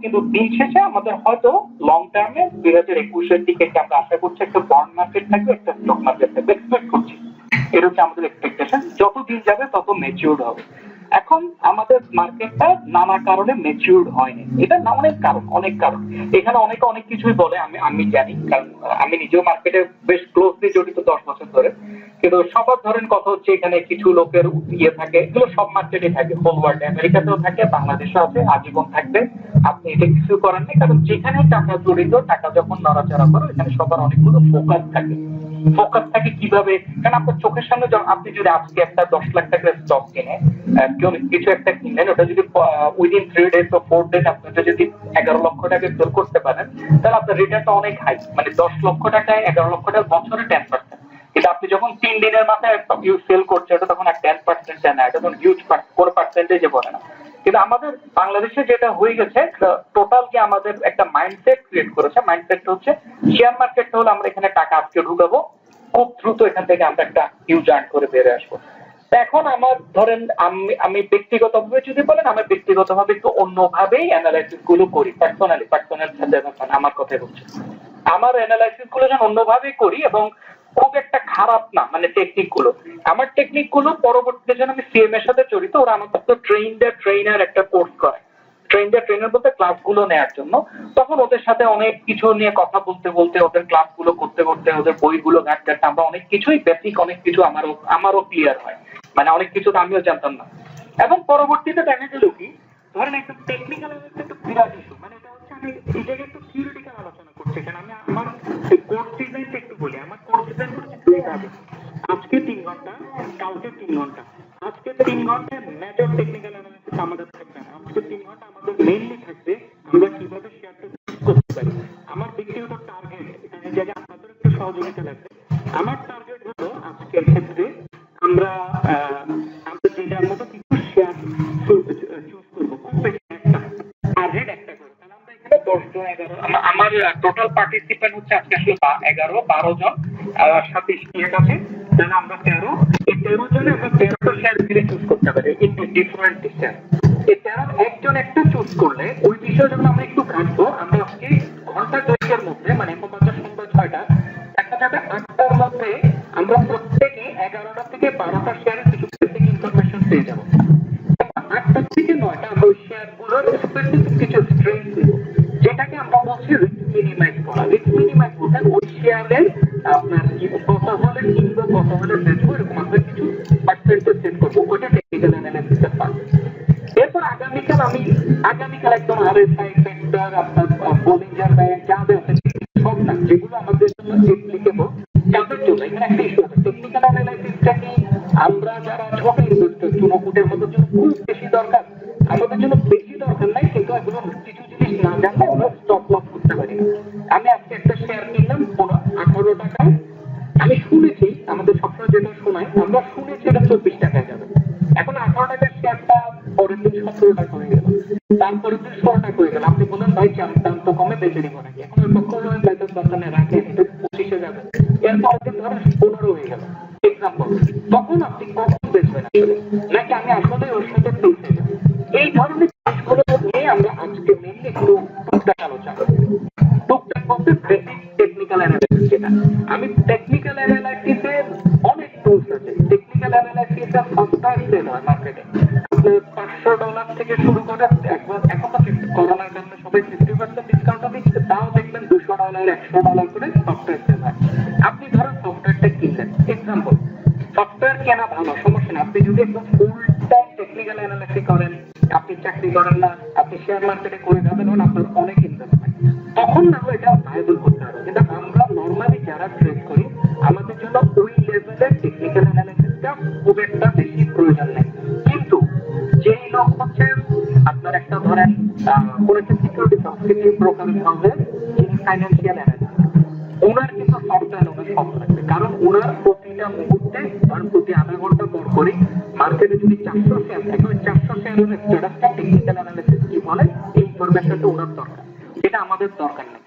কিন্তু দিন শেষে আমাদের হয়তো লং টার্মে 2021-এর দিকে আমরা আশা করছি একটা বন্ড মার্কেট থাকবে, একটা স্টক মার্কেট থাকবে, এক্সপেক্ট করছি। এটা হচ্ছে আমাদের এক্সপেকটেশন। যত দিন যাবে তত ম্যাচিউরড হবে। এখন আমাদের মার্কেটটা নানা কারণে ম্যাচিউরড হয়নি। এটা না, অনেক কারণ। এখানে অনেকে অনেক কিছুই বলে, আমি জানি, কারণ আমি নিজেও মার্কেটে বেশ ক্লোজলি জড়িত 10 বছর ধরে। কিন্তু সবার ধরেন কথা হচ্ছে এখানে কিছু লোকের ইয়ে থাকে, এগুলো সব মার্কেটে থাকে, হোল ওয়ার্ল্ডে, আমেরিকাতেও থাকে, বাংলাদেশেও আছে, আজীবন থাকবে। আপনি এটা কিছু করেন না, কারণ যেখানে টাকা জড়িত, টাকা যখন নড়াচড়া করে এখানে সবার অনেকগুলো ফোকাস থাকে। ফোকাস থাকে কিভাবে? কারণ আপনার চোখের সামনে আপনি যদি আজকে একটা 10 লাখ টাকার স্টক কিনে কিছু একটা কিনলেন, ওটা যদি উইদিন 3 ডেজ বা 4 ডেজ আপনি যদি 11 লক্ষ টাকা সেল করতে পারেন, তাহলে আপনার রিটার্নটা অনেক হাই। মানে 10 লক্ষ টাকায় 11 লক্ষ টাকা বছরে 10%। কিন্তু আপনি যখন 3 দিনের মাথায় সেল করছে, ওটা তখন আর 10% না, এটা তখন হিউজ কোনো পার্সেন্টেজে পড়ে না। কিন্তু আমাদের বাংলাদেশে যেটা হয়ে গেছে, টোটাল কি আমাদের একটা মাইন্ডসেট ক্রিয়েট করেছে। মাইন্ডসেটটা হচ্ছে শেয়ার মার্কেটটা হলো আমরা এখানে টাকা আজকে ঢুকাবো, খুব দ্রুত এখান থেকে আমরা একটা হিউজ আর্ন করে বেরিয়ে আসবো। এখন আমার ধরেন আমি ব্যক্তিগতভাবে যদি বলেন, আমি ব্যক্তিগতভাবে একটু অন্যভাবেই অ্যানালাইসিস গুলো করি। পার্সোনাল আমার কথাই বলছি, আমার অ্যানালাইসিস গুলো যেন অন্যভাবেই করি এবং খুব একটা খারাপ না, মানে টেকনিক গুলো, আমার টেকনিক গুলো পরবর্তীতে যেন আমি সিএম এর সাথে জড়িত, ওরা আমার তো ট্রেনার একটা কোর্স করে, ট্রেনার বলতে ক্লাস গুলো নেওয়ার জন্য। তখন ওদের সাথে অনেক কিছু নিয়ে কথা বলতে বলতে, ওদের ক্লাস গুলো করতে করতে, ওদের বইগুলো ঘাটতে আমরা অনেক কিছুই বেসিক অনেক কিছু আমারও ক্লিয়ার হয়। মানে অনেক কিছু তো আমিও জানতাম না। এবং পরবর্তীতে দেখা গেল কি, ধরেন একটা টেকনিক্যাল একটা বিরাট ইস্যু, মানে এটা হচ্ছে আমি এটাকে একটু থিওরিটিক্যাল আলোচনা করছি। কারণ আমি আমার কোর্স ডিজাইনটা একটু বলি। আমার কোর্স ডিজাইন হচ্ছে দুইভাবে, আজকে 3 ঘন্টা, কালকে 3 ঘন্টা। আজকে 3 ঘন্টায় মেজর টেকনিক্যাল অ্যানালিসিস আমাদের থাকবে না। আজকে 3 ঘন্টা আমাদের মেইনলি থাকবে আমরা কিভাবে শেয়ারটা করতে পারি। আমার ব্যক্তিগত টার্গেট, এখানে জায়গায় আপনাদের একটু সহযোগিতা লাগবে। আমার টার্গেট হলো আজকের ক্ষেত্রে আমরা যেটার মতো কিছু শেয়ার চুজ করবো, খুব বেশি একটা টার্গেট একটা করে। তাহলে আমরা এখানে 10 জন 11, আমার টোটাল পার্টিসিপেন্ট হচ্ছে আজকে আসলে 12 জন, সাথে স্টেট আছে, তাহলে আমরা 13, এই 13 জনে আমরা 13টা শেয়ার দিয়ে চুজ করতে পারি ইন ডিফারেন্ট শেয়ার। এই 13 একজন একটা চুজ করলে ওই বিষয়ে যখন আমরা একটু ঘাটবো, আমরা আজকে ঘন্টা 2 মধ্যে, মানে এখন সন্ধ্যা 6টা, একটা যাবে 8টার মধ্যে আমরা প্রত্যেকে 11টা থেকে 12টা শেয়ারের কিছু বেসিক ইনফরমেশন পেয়ে যাবো। 8টা থেকে 9টা আমরা ওই শেয়ার গুলোর স্পেসিফিক কিছু স্ট্রেংথ দেব, যেটাকে আমরা বলছি রিস্ক মিনিমাইজ করা। রিস্ক মিনিমাইজ বলতে ওই শেয়ারের আপনার কত হলে কিনবো, কত হলে বেচবো, এরকম আমরা কিছু পার্সেন্টেজ সেট করবো। ওইটা টেকনিক্যাল অ্যানালিসিসের পার্ট। এরপর আগামীকাল একদম আরএসআই সেক্টর, আপনার বোলিঞ্জার ব্যাংক, যাদের সব না, যেগুলো আমাদের জন্য অ্যাপ্লিকেবল, তাদের জন্য এখানে একটা ইস্যু আছে। টেকনিক্যাল অ্যানালাইসিসটা কি আমরা যারা ছোট ইনভেস্টর, চুনোপুটের মতো জন্য খুব বেশি দরকার? আমাদের জন্য বেশি দরকার নাই, কিন্তু এগুলো কিছু জিনিস না জানলে আমরা স্টপ লস করতে পারি না। আমি আজকে একটা শেয়ার কিনলাম 18 টাকায়, আমি শুনেছি, আমাদের সবসময় যেটা শোনায়, আমরা শুনেছি এটা 24 টাকায় যাবে। এখন 18 টাকার শেয়ারটা পরের দিন 17 টাকা হয়ে গেল, তারপরের দিন 16 টাকা হয়ে গেল। আপনি বলেন ভাই দাম তো কমে, বেঁচে দিব নাকি? এখন ওই পক্ষ দোকানে রাখেন, 25-এ যাবে, এরপরের দিন ধরেন 15 হয়ে গেল এক্সাম্পল। তখন আপনি কখন বেচবেন নাকি আমি আসলে ওর সাথে পেয়েছে যাব? এই ধরনের জিনিসগুলো নিয়ে আমরা আজকে মেনলি একটু টুকটাক আলোচনা করব। টুকটাক বলতে বেসিক টেকনিক্যাল অ্যানালাইসিস। যেটা আমি টেকনিক্যাল অ্যানালাইসিসের অনেক টুলস আছে। টেকনিক্যাল অ্যানালাইসিসের সফটওয়্যার সেল হয় মার্কেটে, আপনার $500 থেকে শুরু করে, এখন তো করোনার কারণে সবাই 50% ডিসকাউন্টও দিচ্ছে, তাও দেখবেন $200 $100 করে সফটওয়্যার সেল হয়। আপনি ধরুন সফটওয়্যারটা কিনলেন, এক্সাম্পল, সফটওয়্যার কেনা ভালো, সমস্যা না। আপনি যদি একদম ফুল টাইম টেকনিক্যাল অ্যানালাইসিস করেন, আপনি চাকরি করেন না, আপনি শেয়ার মার্কেটে করে যাবেন, আপনার অনেক ইনভেস্টমেন্ট, তখন না হয় এটা ভাইবল করতে হবে। কিন্তু আমরা নর্মালি যারা ট্রেড করি, আমাদের জন্য ওই লেভেলের টেকনিক্যাল অ্যানালাইসিসটা খুব একটা বেশি প্রয়োজন নেই। কিন্তু যেই লোক হচ্ছে আপনার একটা ধরেন কোন একটা সিকিউরিটি ব্রোকারেজ হাউসে যিনি ফাইন্যান্সিয়াল অ্যানালিস্ট, ওনার কিন্তু সফটওয়্যার ওনার সব লাগবে। কারণ ওনার প্রতিটা মুহূর্তে, প্রতি আধা ঘন্টা পর করে মার্কেটে যদি 400 শেয়ার থাকে, ওই 400 শেয়ারের স্ট্যাটাসটা টেকনিক্যাল অ্যানালিসিস কি বলে, এই ইনফরমেশনটা ওনার দরকার, এটা আমাদের দরকার নেই।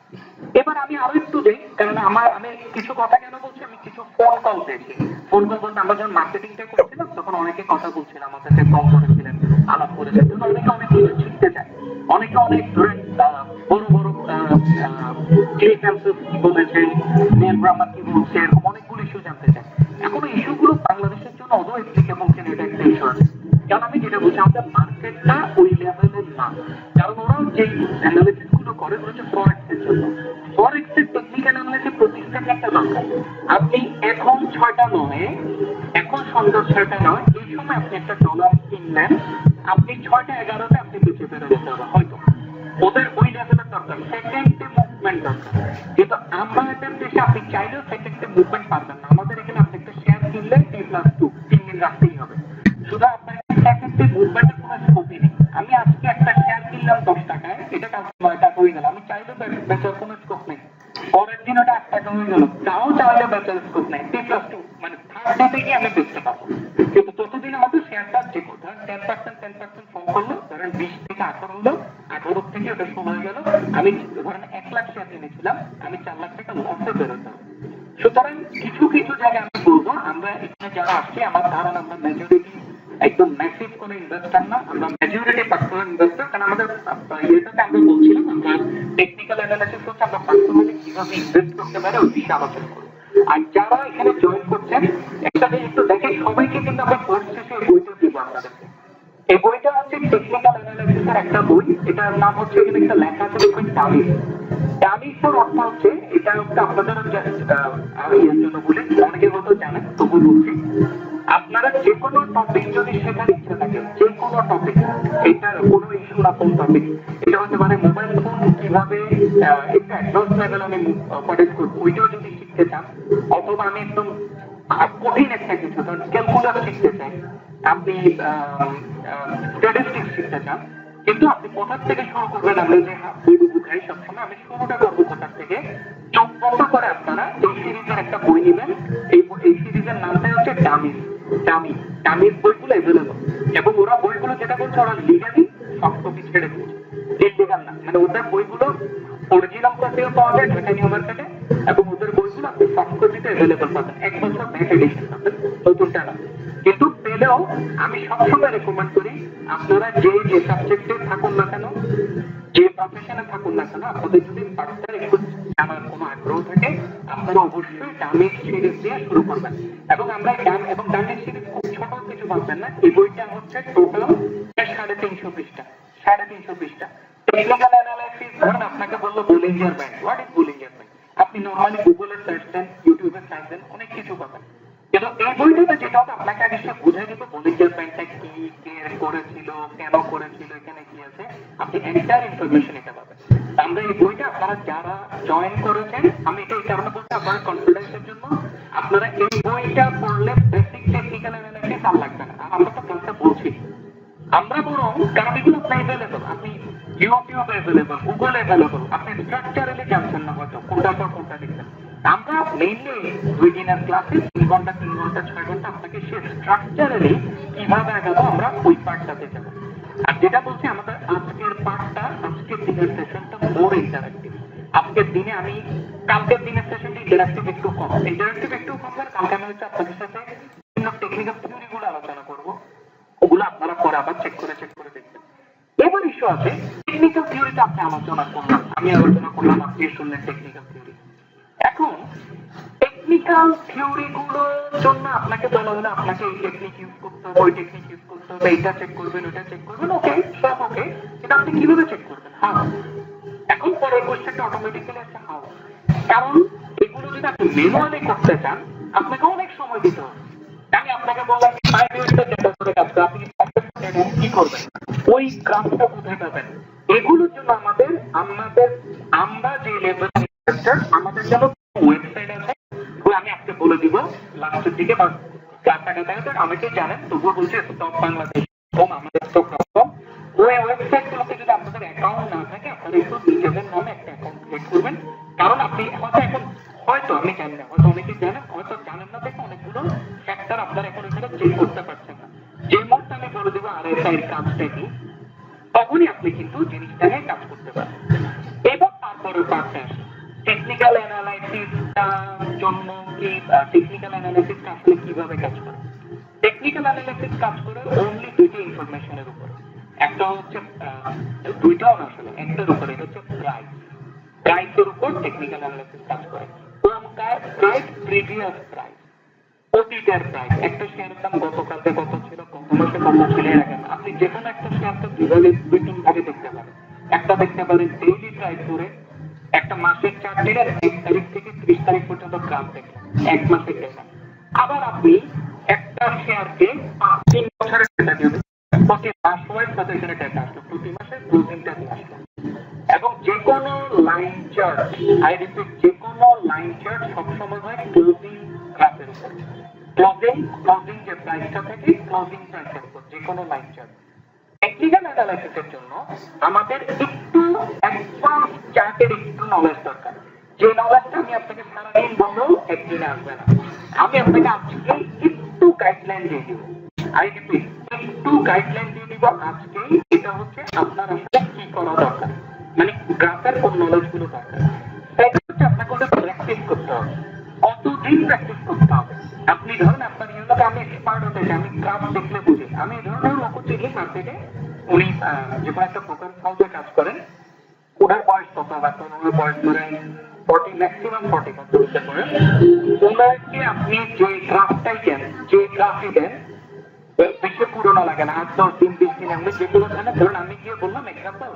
এবার আমি আরো একটু দিই, কারণ আমি কিছু কথা কেন বলছি, আমি কিছু ফোন কল পেয়েছি। ফোন কল বলতে আমরা যখন মার্কেটিংটা করছিলাম, তখন অনেকে কথা বলছিলাম, আমাদের সাথে কল করেছিলেন, আলাপ করেছেন, অনেকে অনেক কিছু শিখতে চায়, অনেকে অনেক ধরেন ক্লিফেন্সিস কি বলেছে, নেল ব্রাহ্মণ কি বলছে, এরকম অনেকগুলো ইস্যু জানতে চায়। এখন এই ইস্যুগুলো বাংলাদেশের জন্য অত অ্যাপ্লিকেবল কিনা এটা একটা ইস্যু আছে। কারণ আমি যেটা বলছি, আমাদের মার্কেটটা ওই লেভেলের না। কারণ ওরা যে অ্যানালিসিস গুলো করে হচ্ছে ফরেক্সের জন্য। ফরেক্সের টেকনিক্যাল অ্যানালিসিস প্রতিষ্ঠানে একটা দরকার। আপনি এখন 6টা নয়, এখন সন্ধ্যা 6টা নয়, এই সময় আপনি একটা ডলার কিনলেন, আপনি 6টা 11টা আপনি বেঁচে বেরো যেতে হবে হয়তো। ওদের ওই লেভেলের দরকার, সেকেন্ডে মুভমেন্ট দরকার। কিন্তু আমাদের দেশে আপনি চাইলেও সেকেন্ডে মুভমেন্ট পারবেন না। আমাদের এখানে আপনি একটা শেয়ার কিনলেন T+2, 3 দিন রাখতেই হবে। শুধু আপনার সেকেন্ডে মুভমেন্টের কোনো স্কোপই নেই। আমি আজকে একটা শেয়ার কিনলাম 10 টাকায়, এটা কালকে 9 টাকা হয়ে গেল, আমি চাইলেও বেচার কোনো স্কোপ নেই। পরের দিন ওটা 1 টাকা হয়ে গেল, তাও চাইলে বেচার স্কোপ নেই। T+2 মানে থার্ড ডে থেকে আমি বেচতে পারবো। কিন্তু ততদিন আমাদের শেয়ারটা যে ধরেন 10% ফর্ম করলো, ধরেন 20 থেকে 18 হলো, 18 থেকে ওটা শুরু হয়ে গেল, আমি ধরেন 1 লাখ শেয়ার কিনেছিলাম, আমি 4 লাখ টাকা লসে বেরোতাম। সুতরাং কিছু কিছু জায়গায় আমি বলবো, আমরা এখানে যারা আসছি, আমার ধারণা আমরা মেজরিটি একদম ম্যাসিভ কোনো ইনভেস্টার না, আমরা মেজরিটি পার্সোনাল ইনভেস্টার। কারণ আমাদের ইয়েটাতে আমরা বলছিলাম, আমরা টেকনিক্যাল অ্যানালিসিস হচ্ছে আমরা পার্সোনালি কিভাবে ইনভেস্ট করতে পারে ওই বিষয়ে আলোচনা করি। আর যারা এখানে জয়েন করছেন, একটা জিনিস একটু দেখেন, সবাইকে কিন্তু আমরা কোর্স শেষে বইটা দিব আপনাদেরকে। এই বইটা হচ্ছে টেকনিক্যাল অ্যানালিসিসের একটা বই, এটার নাম হচ্ছে, এখানে একটা লেখা আছে দেখবেন ডামিস। ডামিসের অর্থ হচ্ছে, এটা হচ্ছে আপনাদের এর জন্য বলে অনেকে হয়তো জানেন, তবু বলছি, আপনারা যে কোনো টপিক যদি শেখার ইচ্ছা থাকে, যে কোনো টপিক, এটার কোনো ইস্যু না কোন টপিক, এটা হতে পারে মোবাইল ফোন কিভাবে একটা অ্যাডভান্স লেভেল আমি অপারেট করবো, ওইটাও যদি শিখতে চান, অথবা আমি একদম কঠিন একটা কিছু ধরুন ক্যালকুলাস শিখতে চাই, আপনি স্ট্যাটিস্টিক্স শিখতে চান, কিন্তু আপনি কোথার থেকে শুরু করবেন? আমরা যে বই খাই সবসময়, আমি শুরুটা করবো কোথার থেকে, চোখ বন্ধ করে আপনারা এই সিরিজের একটা বই নেবেন। এই সিরিজের নামটা হচ্ছে ডামিস। ডামিস বইগুলো এভেলেবল, এবং ওরা বইগুলো যেটা বলছে, ওরা লিগালি সব কপি ছেড়ে দিচ্ছে, ইলিগাল না। মানে ওদের বইগুলো অরিজিনাল কপিও পাওয়া যায় ঢাকা নিউ মার্কেটে, এবং ওদের বইগুলো আপনি সফট কপিতে এভেলেবল পাবেন, 1 বছর ব্যাক এডিশন পাবেন, নতুনটা না। কিন্তু পেলেও আমি সবসময় রেকমেন্ড করি, আপনারা যে সাবজেক্টে থাকুন না কেন, যে প্রফেশনে থাকুন না কেন, আপনাদের যদি ফার্স্টার একটু জানার কোনো আগ্রহ থাকে, আপনারা অবশ্যই ডামিস সিরিজ দিয়ে শুরু করবেন। এবং আমরা ডামিস সিরিজ খুব ছোট কিছু ভাববেন না, এই বইটা হচ্ছে টোটাল 350 পৃষ্ঠা, 350 পৃষ্ঠা। টেকনিক্যাল অ্যানালাইসিস, ধরুন আপনাকে বললো Bollinger band, what is Bollinger band, আপনি নর্মালি গুগলে সার্চ দেন, ইউটিউবে সার্চ দেন, অনেক কিছু পাবেন। কিন্তু এই বইটাতে যেটা হবে, আপনাকে আগে সে বুঝে দিবে বোলিঞ্জার ব্যান্ডটা কি, কে করেছিল, কেন করেছিল, এখানে কি আছে, আপনি এন্টায়ার ইনফরমেশন এটা পাবেন। আমরা এই বইটা আপনারা যারা জয়েন করেছেন, আমি এটা এই কারণে বলছি, আপনার কনফিডেন্সের জন্য, আপনারা এই বইটা পড়লে বেসিক টেকনিক্যাল অ্যানালাইসিস আর লাগবে না। আমরা তো ক্লাসে বলছি, আমরা বরং, কারণ এগুলো আপনার এভেলেবল, আপনি ইউটিউবে এভেলেবল, গুগলে এভেলেবল, আপনি স্ট্রাকচারালি জানছেন না হয়তো কোনটা পর কোনটা দেখবেন। আমরা মেইনলি 2 দিনের ক্লাসে 3 ঘন্টা 6 ঘন্টা আপনাকে সে স্ট্রাকচারালি কিভাবে আগাবো, আমরা ওই পার্টটাতে যাবো। আর যেটা বলছি, আমাদের আজকের পার্টটা, আজকের দিনের সেশনটা মোর ইন্টারেক্টিভ। আজকের দিনে আমি, কালকের দিনের সেশনটা ইন্টারেক্টিভ একটু কম, কালকে আমি হচ্ছে আপনাদের সাথে বিভিন্ন টেকনিক্যাল থিওরি গুলো আলোচনা করবো, ওগুলো আপনারা পরে আবার চেক করে দেখবেন। এবার ইস্যু আছে, টেকনিক্যাল থিওরিটা আপনি আলোচনা করলাম, আমি আলোচনা করলাম, আপনি শুনলেন টেকনিক্যাল থিওরি। এখন টেকনিক্যাল থিওরি গুলোর জন্য আপনাকে বলা হলো, আপনাকে এই টেকনিক ইউজ করতে হবে, ওই টেকনিক ইউজ করতে হবে, এইটা চেক করবেন, ওইটা চেক করবেন, ওকে সব ওকে, কিন্তু আপনি কিভাবে চেক করবেন? হাউ? এখন পরের কোশ্চেনটা অটোমেটিক্যালি আসছে হাউ। কারণ এগুলো যদি আপনি ম্যানুয়ালি করতে চান, আপনাকে অনেক সময় দিতে হবে। আমি আপনাকে বললাম 5 মিনিটের ডেটা করে কাজ করে, আপনি কি করবেন? ওই গ্রাফটা কোথায় পাবেন? এগুলোর জন্য আমরা যে লেভেল ইনভেস্টর, আমাদের জন্য ওয়েবসাইট আছে, আমি আপনাকে বলে দিব লাস্টের দিকে, বা কাছাকাছি অনেকে জানেন, তবুও বলছি, স্টক বাংলাদেশ, আমাদের স্টক.com, ওই ওয়েবসাইটগুলোতে যদি আপনাদের অ্যাকাউন্ট না থাকে, আপনারা একটু নিজেদের নামে একটা অ্যাকাউন্ট ক্রিয়েট করবেন। কারণ আপনি হয়তো আমি জানি না, হয়তো অনেকে জানেন, হয়তো জানেন না, দেখে অনেকগুলো ফ্যাক্টর আপনারা এখন এখানে চেক করতে পারছেন না। যে মুহূর্তে আমি বলে দেবো RSI এর কাজটা কি, তখনই আপনি কিন্তু জিনিসটা নিয়ে কাজ করতে পারেন। এবার তারপরে পার্টটা আসে টেকনিক্যাল অ্যানালাইসিসটার জন্য, কি টেকনিক্যাল অ্যানালাইসিসটা আসলে কিভাবে কাজ করে? টেকনিক্যাল অ্যানালাইসিস কাজ করে অনলি 2টি ইনফরমেশনের উপর। একটা হচ্ছে, দুইটাও না আসলে, একটার উপরে, এটা হচ্ছে প্রাইস। প্রাইসের উপর টেকনিক্যাল অ্যানালাইসিস কাজ করে। কোনটা প্রাইস, প্রিভিয়াস প্রাইস, অতীতের প্রাইস। একটা শেয়ারের দাম গতকালকে কত ছিল, গত মাসে কত ছিল, এরকম আপনি যে কোনো একটা শেয়ারকে দুই তিন ভাগে দেখতে পারেন। একটা দেখতে পারেন ডেইলি প্রাইস ধরে, একটা মাসের চার্ট দিলে 1 তারিখ থেকে 30 তারিখ পর্যন্ত গ্রাফ দেখলেন, এক মাসের ডেটা। আবার আপনি একটা শেয়ারকে 3 বছরের ডেটা নেবেন, প্রতি মাস ওয়াইজ কত এখানে ডেটা আসলো, প্রতি মাসে ক্লোজিংটা নিয়ে আসলো। এবং যে কোনো লাইন চার্ট, আই রিপিট, যে কোনো লাইন চার্ট সবসময় হয় ক্লোজিং গ্রাফের উপর। ক্লোজিং যে প্রাইসটা থাকে ক্লোজিং প্রাইসের উপর যে কোনো লাইন চার্ট। টেকনিক্যাল অ্যানালাইসিসের জন্য আমাদের একটু অ্যাডভান্স চার্টের একটু নলেজ দরকার। যে নলেজটা আমি আপনাকে সারাদিন বললেও একদিনে আসবে না। আমি আপনাকে আজকে একটু গাইডলাইন দিয়ে দিব। আই রিপিট, একটু গাইডলাইন দিয়ে দিব আজকেই। এটা হচ্ছে আপনার আসলে কি করা দরকার, মানে গ্রাফের কোন নলেজ গুলো দরকার। তাই হচ্ছে আপনাকে ওটা প্র্যাকটিস করতে হবে। কতদিন প্র্যাকটিস করতে হবে? আপনি ধরুন আপনার ইউনিটে আমি এক্সপার্ট হতে চাই, আমি গ্রাফ দেখলে বুঝি। আমি ধরুন অকুচিলি মার্কেটে উনি যে কোনো একটা ব্রোকার হাউসে কাজ করেন, ওনার বয়স কত, বা ওনার বয়স ধরে 40, ম্যাক্সিমাম 40 বছর হতে পারে। ওনাকে আপনি যে গ্রাফটাই দেন, যে গ্রাফই দেন, বেশি পুরোনো লাগে না, 8-10 দিন 20 দিন, এমনি যে কোনো খানে ধরুন আমি গিয়ে বললাম এক্সাম্পল,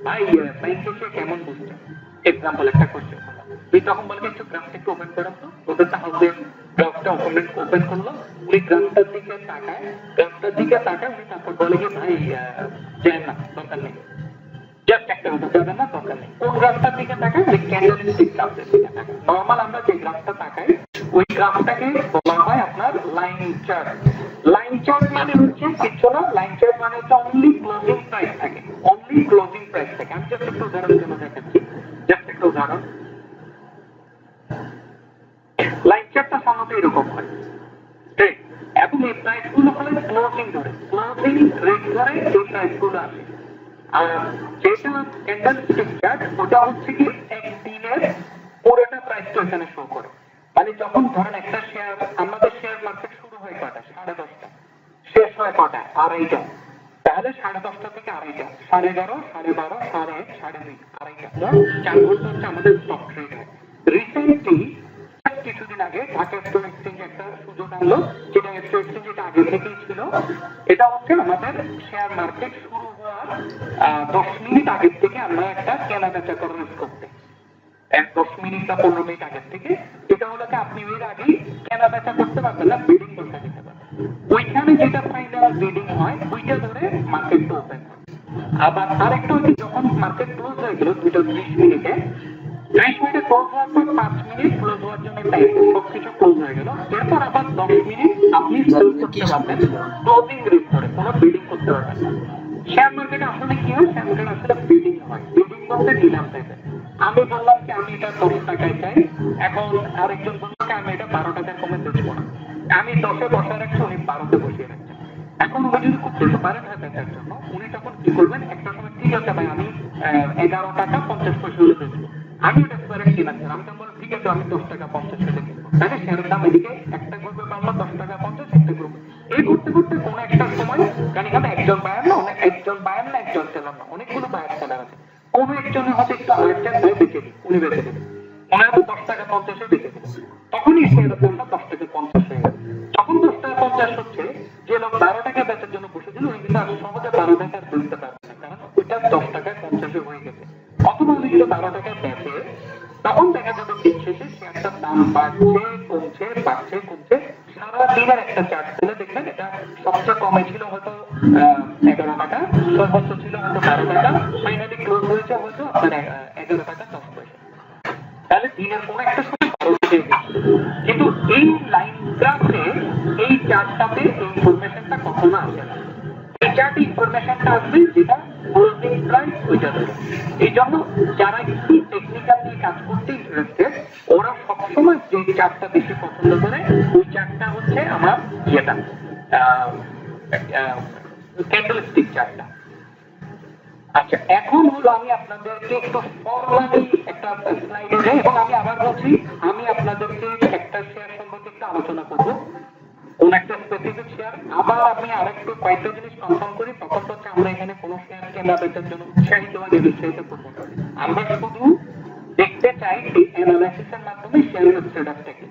ভাই ব্যাংকে সে কেমন বুঝছে, এক্সাম্পল একটা কোশ্চেন করলাম, তুই তখন বলবি একটু গ্রাফটা একটু ওপেন করেন তো, ওদেরটা হাউসে গ্রাফটা ওপেন করলো, উনি গ্রাফটার দিকে তাকায়, উনি তারপর বলে কি ভাই যায় না, দরকার নেই, জাস্ট একটা কথা যাবে না, দরকার নেই। কোন গ্রাফটার দিকে তাকায়? ওই ক্যান্ডেলস্টিক গ্রাফের দিকে তাকায়। নরমাল আমরা যে গ্রাফটা তাকাই ওই গ্রাফটাকে বলা হয় আপনার লাইন চার্ট। লাইন চার্ট মানে হচ্ছে কিছু না, লাইন চার্ট মানে হচ্ছে অনলি ক্লোজিং প্রাইস থাকে, অনলি ক্লোজিং প্রাইস থাকে। আমি জাস্ট একটু উদাহরণের জন্য দেখাচ্ছি, জাস্ট একটা উদাহরণ। লাইন চার্টটা সাধারণত এরকম হয়, ঠিক? এবং এই প্রাইস গুলো হলে ক্লোজিং ধরে, ক্লোজিং রেট ধরে এই প্রাইস গুলো আসে। আর যেটা ক্যান্ডেলস্টিক চার্ট, ওটা হচ্ছে কি একদিনের পুরোটা প্রাইসটা এখানে শো করে। মানে যখন ধরেন একটা শেয়ার, আমাদের শেয়ার মার্কেট শুরু হয় কটা, 10:30, শেষ হয় কটা, 2:30, তাহলে 10:30 থেকে 2:30, 11:30, 12:30, 1:30, 2:30, 2:30, 4 ঘন্টা হচ্ছে আমাদের স্টক ট্রেড হয়। রিসেন্টলি কিছুদিন আগে ঢাকা স্টক এক্সচেঞ্জ একটা সুযোগ আনলো, যেটা স্টক এক্সচেঞ্জ যেটা আগে থেকেই ছিল। এটা হচ্ছে আমাদের শেয়ার মার্কেট শুরু হওয়ার 10 মিনিট আগের থেকে আমরা একটা কেনা বেচা করার স্কোপ দেই। 10 মিনিট বা 15 মিনিট আগের থেকে। এটা হলো কি আপনি এর আগেই কেনা বেচা করতে পারবেন না, বিডিং করতে দিতে পারবেন। ওইখানে যেটা ফাইনাল বিডিং হয় ওইটা ধরে মার্কেটটা ওপেন হয়। আবার আরেকটা হচ্ছে যখন মার্কেট ক্লোজ হয়ে গেল 2:30 মিনিটে, 30 মিনিটে ক্লোজ হওয়ার পর 5 মিনিট ক্লোজ হওয়ার জন্য টাইম, সবকিছু ক্লোজ হয়ে গেল। এরপর আবার 10 মিনিট আপনি সেল করতে পারবেন ক্লোজিং রেট ধরে, কোনো বিডিং করতে পারবেন না। শেয়ার মার্কেটে আসলে কি হয়? শেয়ার মার্কেটে আসলে বিডিং হয়। বিডিং বলতে নিলাম টাইপের। আমি বললাম কি আমি এটা 10 টাকায় চাই, এখন আরেকজন বলল কি আমি এটা 12 টাকায় কমে বেচবো না। আমি 10-এ বসায় রাখছি, উনি 12-তে বসিয়ে রাখছেন। এখন উনি যদি খুব বেশি পারেন হয় বেচার জন্য, উনি তখন কি করবেন? একটা সময় ঠিক আছে ভাই আমি 11 টাকা 50 পয়সা হলে বেচবো, আমি ওটা স্কোয়ারে কিনাচ্ছি। আমি তখন বললাম ঠিক আছে আমি 10 টাকা 50 হলে কিনবো। তাহলে শেয়ারের দাম এদিকে একটা গ্রুপে বাড়লো 10 টাকা 50, একটা গ্রুপে। এই করতে করতে কোনো একটা সময়, কারণ এখানে একজন বায়ার না, একজন সেলার না, অনেকগুলো বায়ার সেলার আছে। কোনো একজনের হয়তো একটু আর্জেন্ট হয়ে বেঁচে দিই, উনি বেঁচে দেবেন, উনি হয়তো 10 টাকা 50-এ বেঁচে দেবেন। তখনই শেয়ারের দামটা 10 টাকা 50 হয়ে গেল। যখন 10 টাকা 50 হচ্ছে, যে লোক 12 টাকা বেচার জন্য বসে দিল, উনি কিন্তু আর সহজে 12 টাকা আর বেচতে পারবে না, কারণ ওইটা 10 টাকা 50-এ হয়ে গেছে। অথবা উনি যদি 12 টাকা বেচে, তখন দেখা যাবে দিন শেষে শেয়ারটার দাম বাড়ছে কমছে, বাড়ছে কমছে। সারা দিনের একটা চার্ট তুলে দেখবেন, এটা সবচেয়ে কমে ছিল হয়তো 11 টাকা, সর্বোচ্চ ছিল হয়তো 12 টাকা, ফাইনালি ক্লোজ হয়েছে হয়তো আপনার 11 টাকা 10 পয়সা। তাহলে দিনের কোনো একটা সময় 12 টাকা গেছে। কিন্তু এই লাইন গ্রাফে, এই চার্টটাতে এই ইনফরমেশনটা কখনো আসে না। এই চার্টে ইনফরমেশনটা আসবে যেটা ক্লোজিং প্রাইস ওইটা ধরে। এই জন্য যারা একটু টেকনিক্যাল নিয়ে কাজ করতে ইন্টারেস্টেড, ওরা সবসময় যে চার্টটা বেশি পছন্দ করে, ওই চার্টটা হচ্ছে আমার ইয়েটা ক্যান্ডেলস্টিক চার্টটা। আচ্ছা, এখন হলো আমি আপনাদেরকে একটু ফর্মালি একটা স্লাইডে যাই, এবং আমি আবার বলছি আমি আপনাদেরকে একটা শেয়ার সম্পর্কে একটু আলোচনা করব, কোন একটা স্পেসিফিক শেয়ার। আবার আমি আরেকটু কয়েকটা জিনিস কনফার্ম করি, তখন হচ্ছে আমরা এখানে কোনো শেয়ার কেনা বেচার জন্য উৎসাহিত বা নিরুৎসাহিত করবো না। আমরা শুধু চাই এই অ্যানালাইসিসের মাধ্যমে শেয়ারের স্ট্যাটাসটাকে।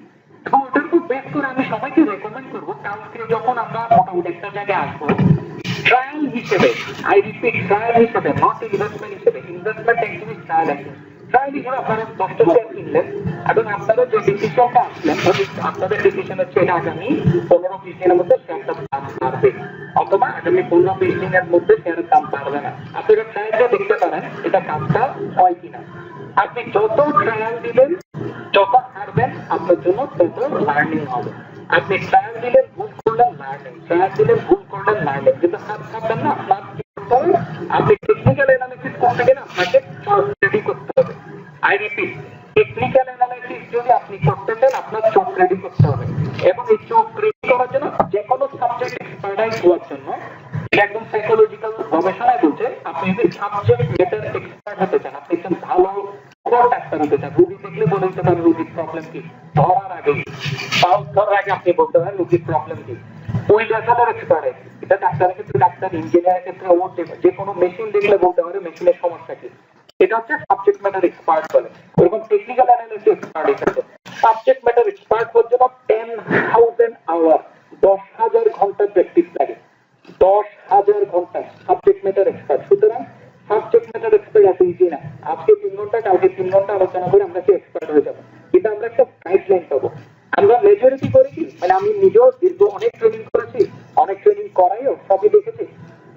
তো ওটার উপর বেস করে আমি সবাইকে রেকমেন্ড করবো কালকে যখন আমরা মোটামুটি একটা জায়গায় আসবো, ট্রায়াল হিসেবে, আই রিপিট ট্রায়াল হিসেবে, নট ইনভেস্টমেন্ট হিসেবে, ইনভেস্টমেন্ট অ্যাকচুয়ালি ট্রায়াল আছে, ট্রায়াল হিসেবে আপনারা 10টা শেয়ার কিনলেন এবং আপনারা যে ডিসিশনটা আসলেন, আপনাদের ডিসিশন হচ্ছে এটা আগামী 15-20 দিনের মধ্যে শেয়ারটা দাম বাড়বে অথবা আগামী 15-20 দিনের মধ্যে শেয়ারের দাম বাড়বে না। আপনারা ট্রায়ালটা দেখতে পারেন এটা কাজটা হয় কিনা। আপনি যত ট্রায়াল দিবেন, যত হারবেন, আপনার জন্য তত লার্নিং হবে। আপনি ট্রায়াল দিলেন, ভুল করলেন, লার্নিং, ট্রায়াল দিলেন, ভুল করলেন, লার্নিং, কিন্তু হার খাবেন না। আপনার কি করতে হবে? আপনি টেকনিক্যাল অ্যানালিসিস করতে গেলে আপনাকে চোখ রেডি করতে হবে। আই রিপিট, টেকনিক্যাল অ্যানালিসিস যদি আপনি করতে চান, আপনার চোখ রেডি করতে হবে এবং এই চোখ রেডি করার জন্য যে কোনো সাবজেক্ট এক্সপার্টাইজ হওয়ার জন্য, এটা একদম সাইকোলজিক্যাল গবেষণায় বলছে, আপনি যদি সাবজেক্ট ম্যাটার এক্সপার্ট হতে চান, আপনি একজন ভালো ডাক্তার হতে চান, রোগী দেখলে বলে দিতে পারেন রোগীর প্রবলেম কি, ধরার আগে, পাউস ধরার আগে আপনি বলতে পারেন রোগীর প্রবলেম কি, ওই লেভেলের এক্সপার্টাইজ। এটা ডাক্তারের ক্ষেত্রে ডাক্তার, ইঞ্জিনিয়ারের ক্ষেত্রে ওর যে কোনো মেশিন দেখলে বলতে পারে মেশিনের সমস্যা কি। এটা হচ্ছে সাবজেক্ট ম্যাটার এক্সপার্ট বলে। ওরকম টেকনিক্যাল অ্যানালিসিস এক্সপার্ট এসেছে। সাবজেক্ট ম্যাটার এক্সপার্ট হওয়ার জন্য 10,000 আওয়ার, 10,000 ঘন্টা প্র্যাকটিস লাগে, 10,000 ঘন্টা সাবজেক্ট ম্যাটার এক্সপার্ট। সুতরাং সাবজেক্ট ম্যাটার এক্সপার্ট এত ইজি না। আজকে 3 ঘন্টা, কালকে 3 ঘন্টা আলোচনা করে আমরা কি এক্সপার্ট হয়ে যাবো, কিন্তু আমরা একটা গাইডলাইন পাবো। আমরা মেজরিটি করি কি, মানে আমি নিজেও দীর্ঘ অনেক ট্রেনিং করেছি, অনেক ট্রেনিং করাইও, সবই দেখেছি।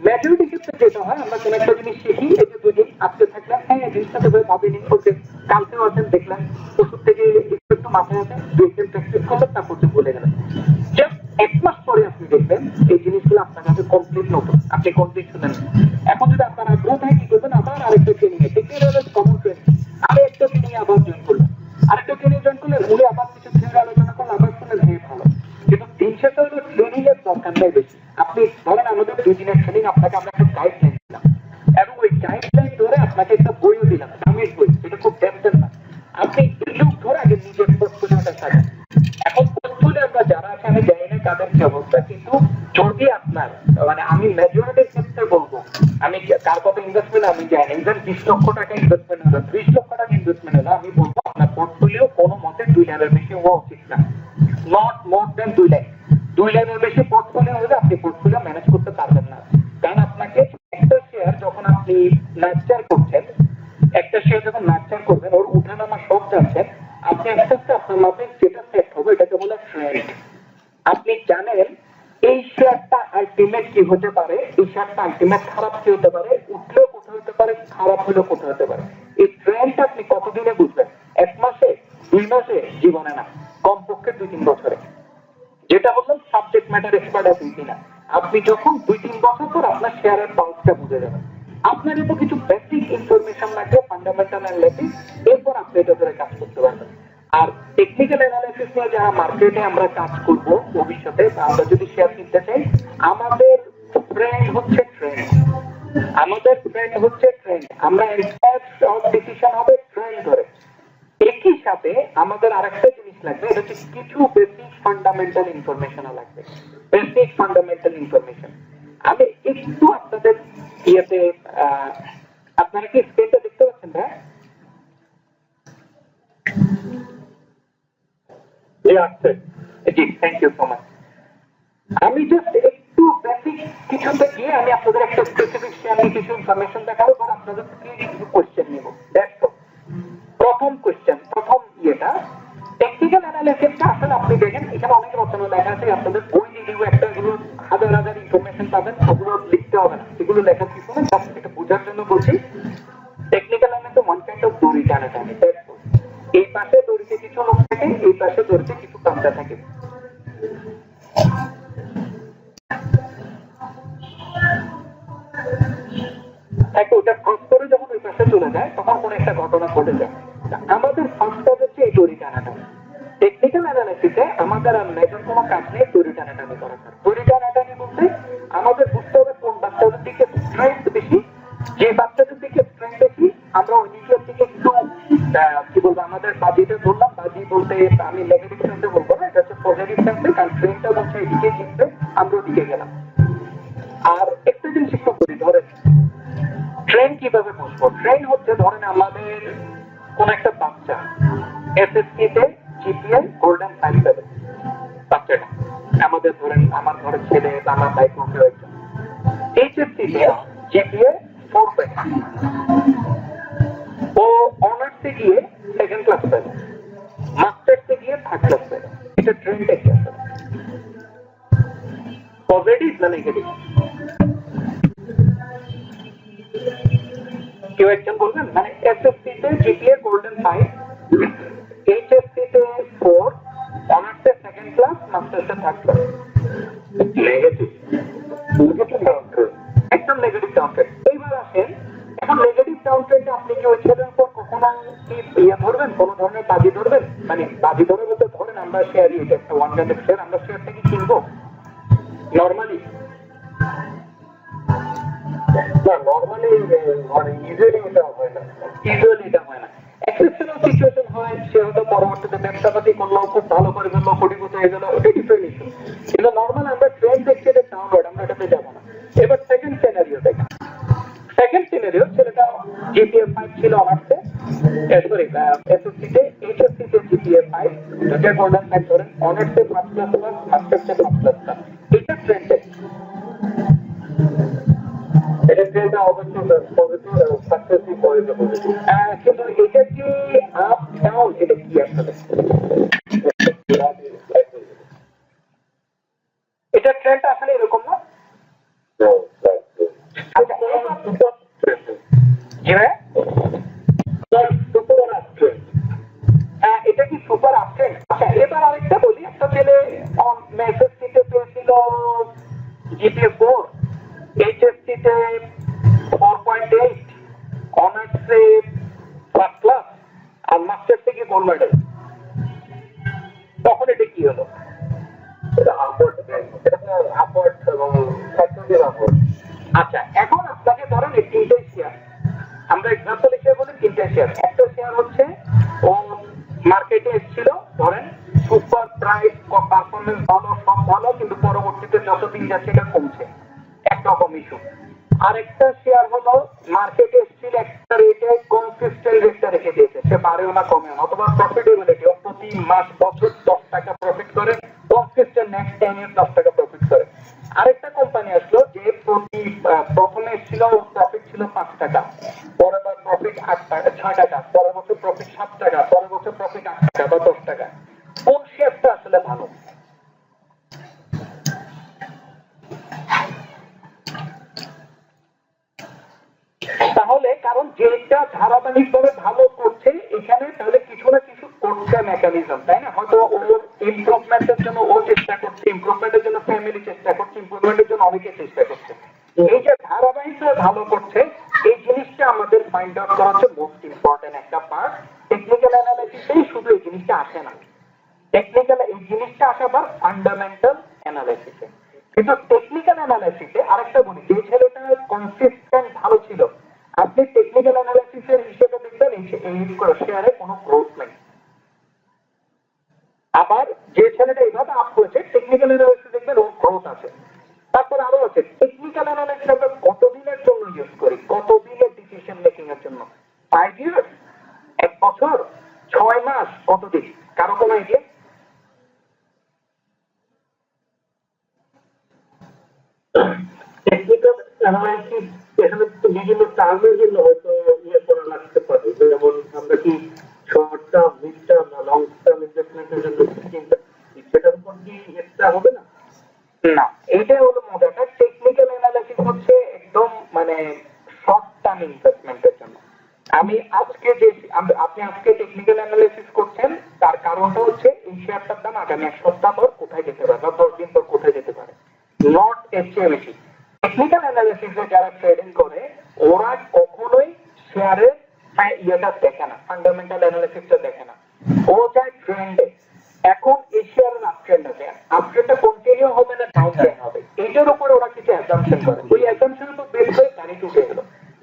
মেজরিটি ক্ষেত্রে যেটা হয়, আমরা কোন একটা জিনিস শিখি, এই যে 2 দিন আজকে থাকলাম, হ্যাঁ জিনিসটা তো ভাবিনি, ওকে কালকেও আছেন দেখলাম, ওষুধ থেকে একটু মাথায় আছে, 2 দিন প্র্যাকটিস করলেন, তারপর তো ভুলে গেলেন। জাস্ট 1 মাস পরে আপনি দেখবেন এই জিনিসগুলো আপনার কাছে কমপ্লিট নতুন, আপনি কমপ্লিট শুনেন। এখন যদি আপনার আগ্রহ থাকে, কি করবেন, আবার আরেকটা ট্রেনিং এ টেকনিক্যাল কমন ট্রেনিং, আমি একটা ট্রেনিং আবার জয়েন করলাম, আরেকটা ট্রেনিং জয়েন করলে ভুলে আবার কিছু থিওরি আলোচনা করলে আবার শুনে ভেবে ভালো। কিন্তু 300টা হলো ট্রেনিং এর দরকার নাই বেশি। আপনি ধরেন আমাদের 2 দিনের ট্রেনিং, আপনাকে আমরা একটা গাইডলাইন দিলাম এবং ওই গাইডলাইন ধরে আপনাকে একটা বইও দিলাম, দামের বই, এটা খুব ডেপথের না। আপনি ইউটিউব ধরে আগে নিজের পোর্টফোলিওটা সাজান। এখন পোর্টফোলিও আমরা যারা আছে, আমি জানি না তাদের কি অবস্থা, কিন্তু যদি আপনার, মানে আমি মেজরিটির ক্ষেত্রে বলবো, আমি কার কত ইনভেস্টমেন্ট আমি জানি, ইভেন 20 লক্ষ টাকা ইনভেস্টমেন্ট হলো, 20 লক্ষ টাকা ইনভেস্টমেন্ট হলো, আমি বলবো আপনার পোর্টফোলিও কোনো মতে 2 লাখের বেশি হওয়া উচিত না, নট মোর দেন 2 লাখ। 2 লাখের বেশি পোর্টফোলিও হলে আপনি পোর্টফোলিও ম্যানেজ করতে পারবেন না। কারণ আপনাকে একটা শেয়ার যখন আপনি নার্চার করছেন, একটা শেয়ার যখন নার্চার করবেন, ওর উঠানামা সব জানছেন, আপনি আস্তে আস্তে আপনার মাথায় যেটা সেট হবে, এটাকে বলে ট্রেন্ড। আপনি জানেন এই শেয়ারটা আলটিমেট কি হতে পারে, এই শেয়ারটা আলটিমেট খারাপ কি হতে পারে, উঠলেও কোথাও হতে পারে, খারাপ হলেও কোথাও হতে পারে। এই ট্রেন্ডটা আপনি কতদিনে বুঝবেন? 1 মাসে, 2 মাসে, জীবনে না, কমপক্ষে 2-3 বছরে। যেটা বললাম সাবজেক্ট ম্যাটার এক্সপার্ট আছে কিনা, আপনি যখন 2-3 বছর পর আপনার শেয়ারের পালসটা বুঝে যাবেন। আপনার তো কিছু বেসিক ইনফরমেশন লাগবে, ফান্ডামেন্টাল অ্যানালিসিস, এরপর আপনি এটা ধরে কাজ করতে পারবেন। আর টেকনিক্যাল অ্যানালিসিস নিয়ে যারা মার্কেটে আমরা কাজ করব ভবিষ্যতে, আমরা যদি শেয়ার কিনতে চাই, আমাদের ফ্রেন্ড হচ্ছে ট্রেন্ড, আমাদের ফ্রেন্ড হচ্ছে ট্রেন্ড। আমরা এক্সপার্ট অফ ডিসিশন হবে ট্রেন্ড ধরে। একই সাথে আমাদের আরেকটা জিনিস লাগবে, এটা হচ্ছে কিছু বেসিক ফান্ডামেন্টাল ইনফরমেশন লাগবে, বেসিক ফান্ডামেন্টাল ইনফরমেশন। আমি একটু আপনাদের ইয়েতে, আপনারা কি স্ক্রিনটা দেখতে পাচ্ছেন? ভাই জি, থ্যাংক ইউ সো মাচ। আমি জাস্ট একটু বেসিক কিছুতে গিয়ে আমি আপনাদের একটা স্পেসিফিক শেয়ার নিয়ে কিছু ইনফরমেশন দেখাবো, আর আপনাদের থেকে কিছু কোশ্চেন নেব। That's all. প্রথম কোশ্চেন, প্রথম ইয়েটা টেকনিক্যাল অ্যানালিসিসটা আসলে আপনি দেখেন এখানে অনেক রচনা লেখা আছে, আপনাদের বই দিয়ে দিব একটা, এগুলো হাজার হাজার ইনফরমেশন পাবেন, ওগুলো লিখতে হবে না, এগুলো লেখার কিছু না, জাস্ট এটা বোঝার জন্য বলছি। Technical analysis one kind of দড়ি টানা টানে, এই পাশে দড়িতে কিছু লোক থাকে, এই পাশে দড়িতে কিছু কামটা থাকে। ওটা ক্রস করে যখন ওই পাশে চলে যায়, তখন কোন একটা ঘটনা ঘটে যায়। আমাদের ফার্স্ট কাজ হচ্ছে এই দড়ি টানাটা। টেকনিক্যাল অ্যানালিসিসে আমাদের আর মেজর কোনো কাজ নেই দড়ি টানাটানি করার। দড়ি টানাটানি বলতে আমাদের বুঝতে হবে কোন বাচ্চাদের দিকে স্ট্রেংথ বেশি, যে বাচ্চাদের দিকে স্ট্রেংথ বেশি আমরা ওই দিকের দিকে একটু কি বলবো, আমাদের বাজিটা ধরলাম, বাজি বলতে আমি নেগেটিভ সেন্সে বলবো না, এটা হচ্ছে পজিটিভ সেন্সে, কারণ ট্রেনটা বলছে এদিকে জিতবে, আমরা ওদিকে গেলাম। আর একটা জিনিস একটু বলি, ধরেন ট্রেন কিভাবে বুঝবো? ট্রেন হচ্ছে ধরেন আমাদের কোন একটা বাচ্চা এসএসসি তে জিপিএ গোল্ডেন 5 পাবে, বাচ্চাটা আমাদের ধরেন আমার ঘরের ছেলে বা আমার ভাই কেউ একজন এইচএসসি তে জিপিএ 4 পাবে, ও অনার্সে গিয়ে সেকেন্ড ক্লাস পাবে, মাস্টার্সে গিয়ে থার্ড ক্লাস পাবে। এটা ট্রেন্ডে কি আছে? পজিটিভ না নেগেটিভ? কেউ একজন বলবেন? মানে এসএসসি তে জিপিএ গোল্ডেন 5, এইচএসসি তে 4, অনার্সে সেকেন্ড ক্লাস, মাস্টার্সে থার্ড ক্লাস। নেগেটিভ, একদম নেগেটিভ ডাউনট্রেন্ড। এইবার আসেন, এখন নেগেটিভ ডাউনট্রেন্ডে আপনি কি ওই ছেলের উপর কখনো কি ইয়ে ধরবেন, কোন ধরনের বাজি ধরবেন? মানে বাজি ধরে বলতে ধরেন আমরা শেয়ারই, এটা একটা ওয়ান কাইন্ড অফ শেয়ার, আমরা শেয়ারটা কি কিনবো নর্মালি? না, নর্মালি মানে ইউজুয়ালি এটা হয় না, ইউজুয়ালি এটা হয় না। এক্সেপশনাল সিচুয়েশন হয়, সে হয়তো পরবর্তীতে ব্যবসাপাতি করলো, খুব ভালো করে ফেললো, কোটিপতি হয়ে গেল, ওটা ডিফারেন্ট ইস্যু। কিন্তু নর্মাল আমরা ট্রেন্ড দেখছি এটা ডাউনওয়ার্ড, আমরা এটাতে যাবো না। এবার সেকেন্ড সিনারিও দেখেন, সেকেন্ড সিনারিও ছেলেটা জিপিএ 5 ছিল অনার্সে, সরি এসএসসি তে, এইচএসসি তে জিপিএ 5, দুটো গোল্ডেন 5 ধরেন, অনার্সে ফার্স্ট ক্লাস প্লাস, মাস্টার্সে ফার্স্ট ক্লাস প্লাস। এটা ট্রেন্ড এটা ট্রেন্ডটা অবশ্যই পজিটিভ এবং সাকসেসফুল পজিটিভ। কিন্তু এটা কি আপ ডাউন, এটা কি আসলে? এটা ট্রেন্ডটা আসলে এরকম না? আচ্ছা, এটা কি সুপার আপট্রেন্ড? আচ্ছা, এবার আরেকটা বলি, একটা ছেলে এসএসসি তে পেয়েছিল জিপিএ 4, এইচএসসি তে 4.8, অনার্সে ফার্স্ট ক্লাস, আর মাস্টার্স থেকে গোল্ড মেডেল। তখন এটা কি হলো? এটা আপওয়ার্ড, এটা আপওয়ার্ড এবং সাকসেসফুল আপওয়ার্ড। আচ্ছা, এখন আপনাকে ধরেন এই তিনটে শেয়ার, আমরা এক্সাম্পল হিসেবে বলি তিনটে শেয়ার। একটা শেয়ার হচ্ছে ও মার্কেটে এসেছিল, ধরেন সুপার প্রাইস, পারফরমেন্স ভালো, সব ভালো, কিন্তু পরবর্তীতে যত দিন যাচ্ছে এটা কমছে, একরকম ইস্যু। আরেকটা শেয়ার হলো মার্কেটে এসেছিল একটা রেটে, কনসিস্টেন্ট রেটটা রেখে দিয়েছে, সে বাড়েও না কমেও না, অথবা প্রফিটেবিলিটি, প্রতি মাস বছর 10 টাকা প্রফিট করে, কনসিস্টেন্ট নেক্সট 10 ইয়ার 10 টাকা প্রফিট করে। আরেকটা কোম্পানি আসলো যে প্রথমে এসেছিল প্রফিট ছিল 5 টাকা, পরের বার প্রফিট 8 টাকা, 6 টাকা, পরের বছর প্রফিট 7 টাকা, পরের বছর প্রফিট 8 টাকা বা 10 টাকা। কোন শেয়ারটা আসলে ভালো? তাহলে কারণ যেটা ধারাবাহিকভাবে ভালো করছে এখানে, তাহলে কিছু না কিছু করছে মেকানিজম, তাই না? হয়তো ওর ইমপ্রুভমেন্টের জন্য ও চেষ্টা করছে, ইমপ্রুভমেন্টের জন্য ফ্যামিলি চেষ্টা করছে, ইমপ্রুভমেন্টের জন্য অনেকে চেষ্টা করছে। এই যে ধারাবাহিকভাবে ভালো করছে, এই জিনিসটা আমাদের ফাইন্ড আউট করা হচ্ছে মোস্ট ইম্পর্টেন্ট একটা পার্ট। টেকনিক্যাল অ্যানালাইসিসেই শুধু এই জিনিসটা আসে না, টেকনিক্যাল এই জিনিসটা আসে আবার ফান্ডামেন্টাল অ্যানালাইসিসে। কিন্তু টেকনিক্যাল অ্যানালাইসিসে আরেকটা বলি, যে ছেলেটা কনসিস্টেন্ট ভালো ছিল, আপনি টেকনিক্যাল অ্যানালাইসিসের হিসেবে দেখবেন এই শেয়ারে কোনো গ্রোথ নেই। আবার যে ছেলেটা এইভাবে আপ করেছে, টেকনিক্যাল অ্যানালাইসিস দেখবেন ওর গ্রোথ আছে। তারপর আরো আছে, টেকনিক্যাল অ্যানালাইসিস আমরা কতদিনের জন্য ইউজ করি, কতদিনের ডিসিশন মেকিং এর জন্য? 5 ইয়ার্স, 1 বছর, 6 মাস, কতদিন? কারো কোনো আইডিয়া? টেকনিক্যাল অ্যানালাইসিস এখানে বিভিন্ন টার্মের জন্য হয়তো ইয়ে করা লাগতে পারে, যেমন আমরা কি শর্ট টার্ম, মিড টার্ম না লং টার্ম ইনভেস্টমেন্টের জন্য চিন্তা, সেটার উপর কি এটা হবে না? না, এইটাই হলো মজাটা। টেকনিক্যাল অ্যানালাইসিস হচ্ছে একদম মানে শর্ট টার্ম ইনভেস্টমেন্টের জন্য। আমি আজকে যে আপনি আজকে টেকনিক্যাল অ্যানালাইসিস করছেন, তার কারণটা হচ্ছে এই শেয়ারটার দাম আগামী 1 সপ্তাহ পর কোথায় যেতে পারে বা 10 দিন পর কোথায় যেতে পারে, নট এসটিএমসি। টেকনিক্যাল অ্যানালাইসিসে যারা ট্রেডিং করে ওরা কখনোই শেয়ারের ইয়েটা দেখে না, ফান্ডামেন্টাল অ্যানালাইসিসটা দেখে না, ও যায় ট্রেন্ডে। এখন এই শেয়ারের আপ ট্রেন্ড আছে, আপ ট্রেন্ডটা কন্টিনিউ হবে না ডাউন ট্রেন্ড হবে, এইটার উপরে ওরা কিছু অ্যাসাম্পশন করে। ওই অ্যাসাম্পশনের উপর বেস করে গাড়িতে উঠে গেল,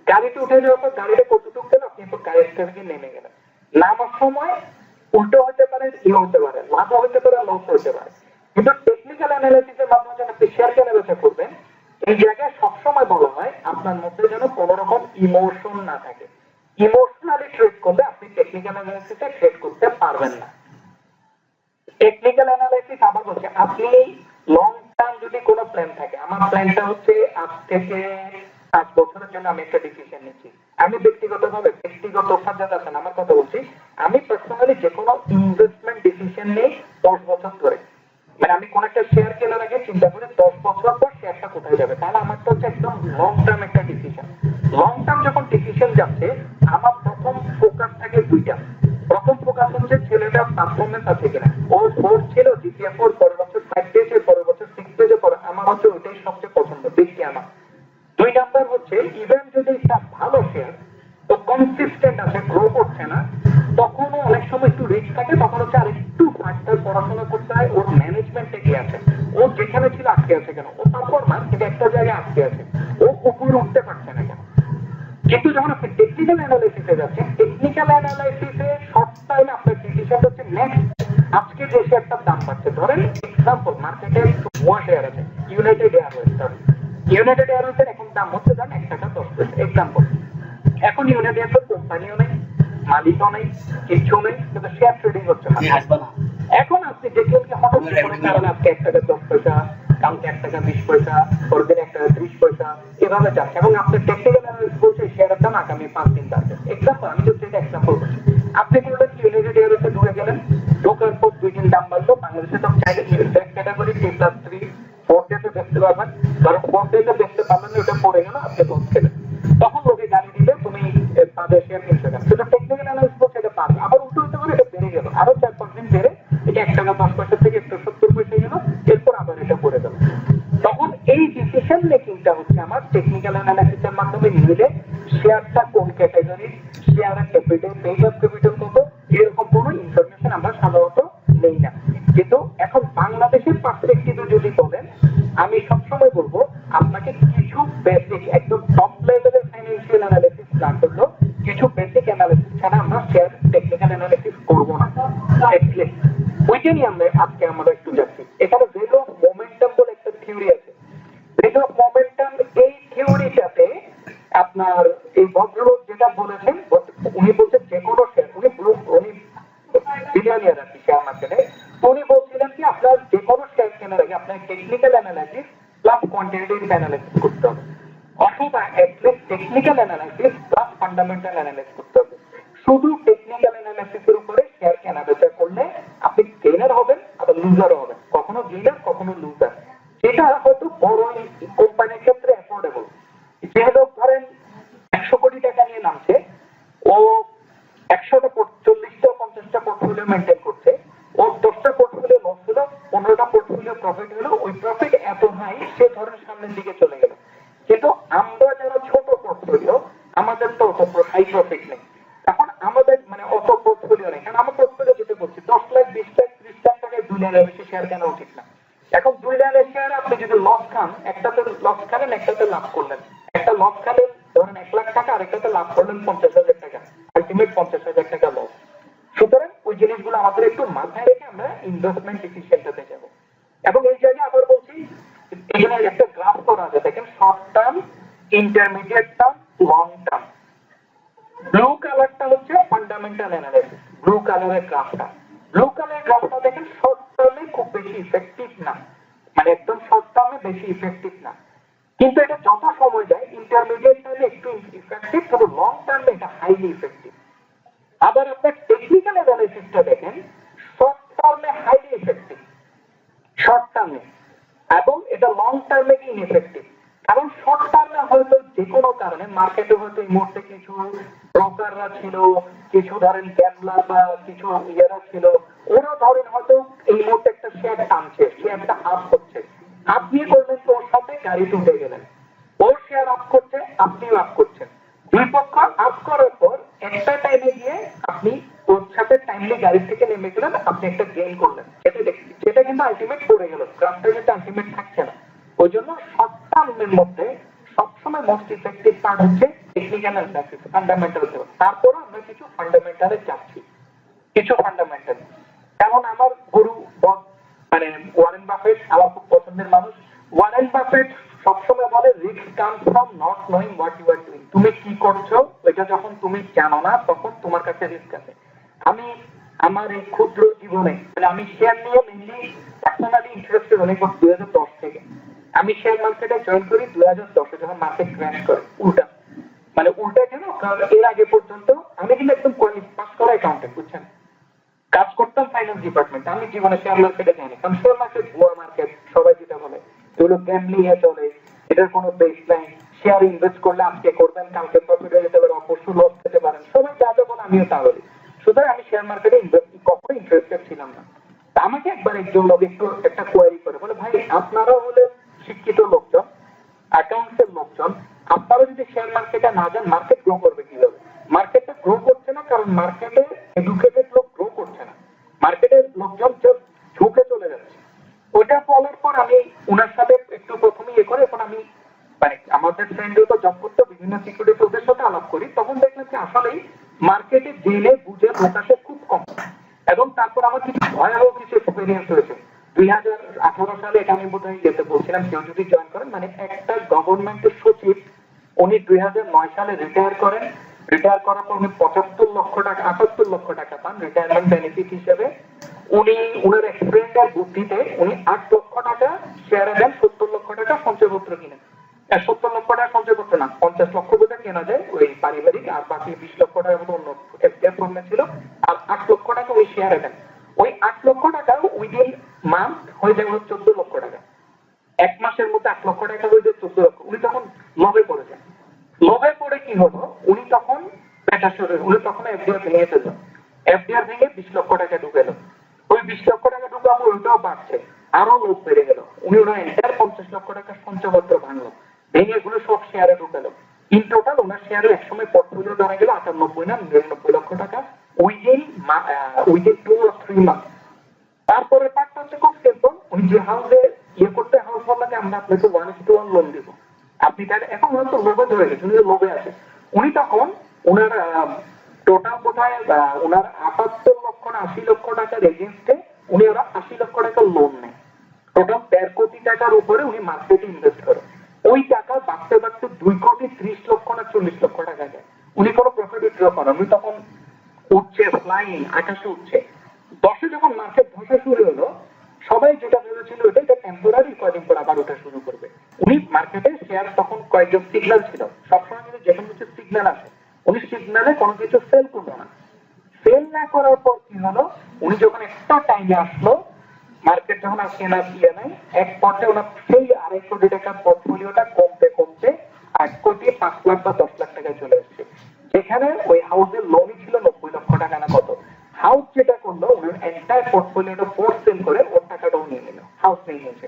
গাড়িতে উঠে যাওয়ার পর গাড়িটা কতটুকু গেল, আপনি তো গাড়ির থেকে নেমে গেলেন। নামার সময় উল্টো হতে পারে, ই হতে পারে, লাভ হতে পারে, লস হতে পারে। কিন্তু টেকনিক্যাল অ্যানালাইসিসের মাধ্যমে যখন আপনি শেয়ার কেনা বেচা করবেন, এই জায়গায় সবসময় বলা হয় আপনার মধ্যে যেন কোন রকম ইমোশন না থাকে। ইমোশনালি ট্রেড করলে আপনি টেকনিক্যাল অ্যানালাইসিসে ট্রেড করতে পারবেন না। টেকনিক্যাল অ্যানালাইসিস আবার হচ্ছে আপনি লং টার্ম যদি কোনো প্ল্যান থাকে, আমার প্ল্যানটা হচ্ছে আজ থেকে 5 বছরের জন্য আমি একটা ডিসিশন নিচ্ছি। আমি ব্যক্তিগত সাজ্জাদ আছেন আমার কথা বলছি, আমি পার্সোনালি যে কোনো ইনভেস্টমেন্ট ডিসিশন নেই 10 বছর ধরে। মানে আমি কোন একটা শেয়ার কেনার আগে চিন্তা করি 10 বছর পর শেয়ারটা কোথায় যাবে, তাহলে আমার তো হচ্ছে একদম লং টার্ম একটা ডিসিশন। লং টার্ম যখন ডিসিশন যাচ্ছে, আমার প্রথম ফোকাস থাকে দুইটা। প্রথম ফোকাস হচ্ছে ছেলেটার পারফরমেন্স আছে কিনা, ও 4 ছিল জিপিএ 4, পরের বছর 5 পেয়েছে, পরের বছর 6 পেয়েছে, পরে আমার হচ্ছে ওইটাই সবচেয়ে পছন্দ, বেশি আমার। 2 নাম্বার হচ্ছে ইভেন যদি তার ভালো শেয়ার তো কনসিস্টেন্ট আছে, গ্রো করছে না, তখনও অনেক সময় একটু রিস্ক থাকে, তখন হচ্ছে আর একটু ফার্দার পড়াশোনা করতে হয়, ওর ম্যানেজমেন্টে কি আছে, ও যেখানে ছিল আটকে আছে কেন, ও পারফরম্যান্স কিন্তু একটা জায়গায় আটকে আছে, ও উপরে উঠতে পারছে না কেন। কিন্তু যখন আপনি টেকনিক্যাল অ্যানালাইসিসে যাচ্ছেন, টেকনিক্যাল অ্যানালাইসিসে শর্ট টাইমে আপনার ডিসিশন হচ্ছে নেক্সট আজকে যে শেয়ারটার দাম পাচ্ছে, ধরেন এক্সাম্পল মার্কেটে ওয়া শেয়ার আছে ইউনাইটেড এয়ারওয়েজের এখন দাম হচ্ছে ধরেন 1 টাকা 10 পয়সা এক্সাম্পল। এখন ইউনাইটেড এয়ারওয়েজ কোম্পানিও নেই, মালিকও নেই, কিচ্ছু নেই, কিন্তু শেয়ার ট্রেডিং হচ্ছে না। এখন আপনি দেখলেন যে হঠাৎ করে কারণ আজকে 1 টাকা 10 পয়সা, কালকে 1 টাকা 20 পয়সা, পরের দিন 1 টাকা 30 পয়সা, এভাবে যাচ্ছে, এবং আপনার টেকনিক্যাল অ্যানালিসিস বলছে শেয়ারের দাম আগামী 5 দিন বাড়বে। এক্সাম্পল, আমি যদি এটা এক্সাম্পল বলছি, আপনি করলেন কি ইউনাইটেড এয়ারওয়েজে ঢুকে গেলেন, ঢোকার পর 2 দিন দাম বাড়লো, বাংলাদেশে তো চাইলে ক্যাটাগরি T+3 4 ডেতে বেচতে পারবেন, কারণ 4 ডেতে বেচতে পারবেন ওটা পড়ে গেল, আপনি লস খেলেন, তখন লোকে গালি দিবে তুমি তাদের শেয়ার কিনছো কেন। সেটা টেকনিক্যাল অ্যানালিসিস বলছে এটা পারবে, আবার উল্টো হতে পারে এটা বেড়ে গেল, আরো 4-5 দিন বেড়ে এটা 1 টাকা 10 পয়সা থেকে 170 পয়সা গেল, এরপর আবার এটা পড়ে গেল। তখন এই ডিসিশন মেকিংটা হচ্ছে আমার টেকনিক্যাল অ্যানালাইসিসের মাধ্যমে নিলে শেয়ারটা কোন ক্যাটাগরি, শেয়ারের ক্যাপিটাল, পেজ অফ ক্যাপিটাল কত, এরকম কোনো ইনফরমেশন আমরা সাধারণত নেই না। কিন্তু এখন বাংলাদেশের পার্সপেক্টিভে যদি বলেন, আমি সবসময় বলবো আপনাকে কিছু বেসিক একদম টপ লেভেলের ফাইন্যান্সিয়াল অ্যানালিসিস না করলেও কিছু বেসিক অ্যানালিসিস ছাড়া আমরা শেয়ার টেকনিক্যাল অ্যানালিসিস করবো না। ওইটা নিয়ে আমরা আজকে আমরা একটু যাচ্ছি। এখানে ভ্যালু অফ মোমেন্টাম বলে একটা থিওরি আছে। ভ্যালু অফ মোমেন্টাম, এই থিওরিটাতে আপনার এই ভদ্রলোক যেটা বলেছেন, উনি বলছেন যে কোনো শেয়ার, উনি বিলিয়নিয়ার আর কি শেয়ার মার্কেটে, উনি বলছিলেন কি আপনার যে কোনো শেয়ার কেনার আগে আপনার technical analysis plus quantitative analysis করতে হবে, অথবা at least technical analysis plus fundamental analysis করতে হবে। শুধু টেকনিক্যাল অ্যানালাইসিসের উপরে শেয়ার কেনা বেচা করলে আপনি গেইনার হবেন, আবার লুজারও হবেন, কখনো গেইনার কখনো লুজার। যেটা হয়তো বড় কোম্পানির ক্ষেত্রে অ্যাফোর্ডেবল। যে লোক ধরেন 100 কোটি টাকা নিয়ে নামছে, ও 100টা 40টা 50টা পোর্টফোলিও মেনটেন করছে, ওর 10টা পোর্টফোলিও লস হলো, 15টা পোর্টফোলিও প্রফিট হলো, ওই প্রফিট এত হাই সে ধরেন সামনের দিকে চলে গেল। কিন্তু আমরা যারা ছোট পোর্টফোলিও, আমাদের তো অত হাই প্রফিট নেই, এখন আমাদের মানে অত পোর্টফোলিও নেই, কারণ আমার পোর্টফোলিও যেটা বলছি 10 লাখ 20 লাখ 30 লাখ টাকায় 2 লাখের বেশি শেয়ার কেনা উচিত না। এখন 2 লাখের শেয়ারে আপনি যদি লস খান, একটাতে লস খালেন একটাতে লাভ করলেন, একটা লস খালেন ধরেন 1 লাখ টাকা, আরেকটাতে লাভ করলেন 50,000 টাকা, আলটিমেট 50,000 টাকা লস। সুতরাং ওই জিনিসগুলো আমাদের একটু মাথায় রেখে আমরা ইনভেস্টমেন্ট ডিসিশনটাতে যাব। এবং এই জায়গায় আবার বলছি, এখানে একটা গ্রাফ করা আছে, দেখেন short term, intermediate term, long term. Blue কালারটা হচ্ছে ফান্ডামেন্টাল অ্যানালাইসিস, ব্লু কালারের গ্রাফটা। ব্লু কালারের গ্রাফটা দেখেন শর্ট টার্মে খুব বেশি ইফেক্টিভ না, মানে একদম শর্ট টার্মে বেশি ইফেক্টিভ না, কিন্তু এটা যত সময় যায় ইন্টারমিডিয়েট টার্মে একটু ইফেক্টিভ, তবে লং টার্মে এটা হাইলি ইফেক্টিভ। আবার আপনার টেকনিক্যাল অ্যানালাইসিসটা দেখেন শর্ট টার্মে হাইলি ইফেক্টিভ, শর্ট টার্মে, এবং এটা লং টার্মে কি ইনএফেক্টিভ। কারণ শর্ট টার্মে হয়তো যে কোনো কারণে মার্কেটে হয়তো এই মুহূর্তে কিছু ব্রোকাররা ছিল, কিছু ধরেন গ্যাম্বলার বা কিছু ইয়েরা ছিল, ওরা ধরেন হয়তো এই মুহূর্তে একটা শেয়ার টানছে, শেয়ারটা আপ হচ্ছে, আপনি করলেন তো ওর সাথে গাড়িতে উঠে গেলেন, ওর শেয়ার আপ করছে আপনিও আপ করছেন, দুই পক্ষ আপ করার পর একটা টাইমে গিয়ে আপনি ওর সাথে টাইমলি গাড়ি থেকে নেমে গেলেন, আপনি একটা গেইন করলেন, সেটা কিন্তু আলটিমেট পড়ে গেল, গ্রাফটা কিন্তু আলটিমেট থাকছে না। ওই জন্য শর্ট টার্মের মধ্যে সবসময় মোস্ট ইফেক্টিভ পার্ট হচ্ছে টেকনিক্যাল অ্যানালাইসিস, ফান্ডামেন্টাল। তারপরে আমরা কিছু ফান্ডামেন্টালে যাচ্ছি, কিছু ফান্ডামেন্টাল। যেমন আমার গুরু মানে ওয়ারেন বাফেট আমার খুব পছন্দের মানুষ। ওয়ারেন বাফেট সবসময় বলে risk comes from not knowing what you are doing. তুমি কি করছো ওইটা এটা যখন তুমি জানো না তখন তোমার কাছে রিস্ক আছে। আমি আমার এই ক্ষুদ্র জীবনে মানে আমি শেয়ার নিয়ে মেনলি পার্সোনালি ইন্টারেস্টেড অনেক 2010 থেকে। আমি শেয়ার মার্কেটে জয়েন করি 2010-এ যখন মার্কেট ক্র্যাশ করে উল্টা, মানে উল্টা কেন, কারণ এর আগে পর্যন্ত আমি কিন্তু একদম পাস করা অ্যাকাউন্টেন্ট, বুঝছেন, কাজ করতাম ফাইন্যান্স ডিপার্টমেন্ট। আমি জীবনে শেয়ার মার্কেটে যাইনি, কারণ শেয়ার মার্কেট ভুয়া মার্কেট, সবাই যেটা বলে এগুলো গ্যাম্বলিং এ চলে, এটার কোনো বেস নাই। শেয়ার ইনভেস্ট করলে আজকে করবেন কালকে প্রফিট হয়ে যেতে পারে, অপরশু লস খেতে পারেন, সবাই যা যা বলে আমিও তা বলি। সুতরাং আমি শেয়ার মার্কেটে কখনো ইন্টারেস্টেড ছিলাম না। আমাকে একবার একজন লোক একটু একটা কোয়ারি করে বলে, ভাই আপনারা হলে শিক্ষিত লোকজন, অ্যাকাউন্টসের লোকজন, আপনারা যদি শেয়ার মার্কেটে না যান মার্কেট গ্রো করবে কিভাবে? মার্কেটটা গ্রো করছে না কারণ মার্কেটে এডুকেটেড লোক গ্রো করছে না, মার্কেটের লোকজন ঝুঁকে চলে যাচ্ছে। ওটা বলার পর আমি ওনার সাথে একটু প্রথমে ইয়ে করে, এখন আমি মানে আমাদের ফ্রেন্ডও তো জব করতে বিভিন্ন সিকিউরিটি ওদের সাথে আলাপ করি, তখন দেখলাম যে আসলেই মার্কেটে জেনে বুঝে প্রকাশে খুব কম। এবং তারপর আমার কিছু ভয়াবহ কিছু এক্সপিরিয়েন্স হয়েছে 2018 সালে। এটা আমি বোধহয় যেতে বলছিলাম কেউ যদি জয়েন করেন, মানে একটা গভর্নমেন্টের সচিব, উনি 2009 সালে রিটায়ার করেন। রিটায়ার করার পর উনি 75 লক্ষ টাকা 78 লক্ষ টাকা পান রিটায়ারমেন্ট বেনিফিট হিসেবে। উনি উনার এক্সপিরিয়েন্সের বুদ্ধিতে উনি 8 লক্ষ টাকা শেয়ারে দেন, 70 লক্ষ টাকা সঞ্চয়পত্র কিনেন। 70 লক্ষ টাকা সঞ্চয়পত্র না, 50 লক্ষ বোধ কেনা যায় ওই পারিবারিক, আর বাকি 20 লক্ষ টাকা মতো অন্য এফডিআর ফর্মে ছিল, আর 8 লক্ষ টাকা ওই শেয়ারে দেন। ওই 8 লক্ষ টাকা উইদিন মান্থ হয়ে যায় 14 লক্ষ টাকা। এক মাসের মধ্যে 8 লক্ষ টাকা হয়ে যায় 14 লক্ষ। উনি তখন লোভে পড়ে যান। লোভে পড়ে কি হলো, উনি তখন উনি তখন এফডিআর ভেঙে ফেলল। এফডিআর ভেঙে 20 লক্ষ টাকা ঢুকেলো। ওই 20 লক্ষ টাকা ঢুকাবো ওইটাও বাড়ছে, আরো লোভ বেড়ে গেল। উনি ওনার এন্টার 50 লক্ষ টাকার সঞ্চয়পত্র ভাঙলো, ভেঙে এগুলো সব শেয়ারে ঢুকালো। ইন টোটাল ওনার শেয়ারে একসময় পোর্টফোলিও দাঁড়া গেল 98 না 99 লক্ষ টাকা উইদিন 2 or 3 মান্থ। তারপরে পার্টটা হচ্ছে খুব সিম্পল, উনি যে হাউসে ইয়ে করতে হাউস বললাম আমরা আপনাকে 1:1 লোন দিব, আপনি তার এখন হয়তো লোভে ধরে গেছে, উনি লোভে আছে। উনি তখন ওনার টোটাল কোথায় ওনার 78 লক্ষ না 80 লক্ষ টাকার এগেনস্টে উনি ওরা 80 লক্ষ টাকা লোন নেয়। টোটাল 1.5 কোটি টাকার উপরে উনি মার্কেটে ইনভেস্ট করে। ওই টাকা বাড়তে বাড়তে 2 কোটি 30 লক্ষ না 40 লক্ষ টাকা যায়। উনি কোনো প্রফিট উইথড্র করেন, উনি তখন উঠছে, ফ্লাইং আকাশে উঠছে। 10-এ যখন মার্কেট ধসা শুরু হলো, সবাই যেটা ভেবেছিল এটা টেম্পোরারি, কয়েকদিন পর আবার ওঠা শুরু করবে। উনি মার্কেটে শেয়ার তখন কয়েকজন সিগন্যাল ছিল, সবসময় কিন্তু যেখানে কিছু সিগন্যাল আছে উনি সিগন্যালে কোনো কিছু সেল করলো না। সেল না করার পর কি হলো, উনি যখন একটা টাইমে আসলো মার্কেট যখন আর কেনা দিয়ে নাই, এক পর্যায়ে ওনার সেই 2.5 কোটি টাকার পোর্টফোলিওটা কমতে কমতে 8 কোটি 5 লাখ বা 10 লাখ টাকায় চলে এসেছে। যেখানে ওই হাউসের লোনই ছিল 90 লক্ষ টাকা না কত। হাউস যেটা করলো উনার এন্টায়ার পোর্টফোলিওটা ফোর্স সেল করে ওর টাকাটাও নিয়ে নিল, হাউস নিয়ে নিয়েছে।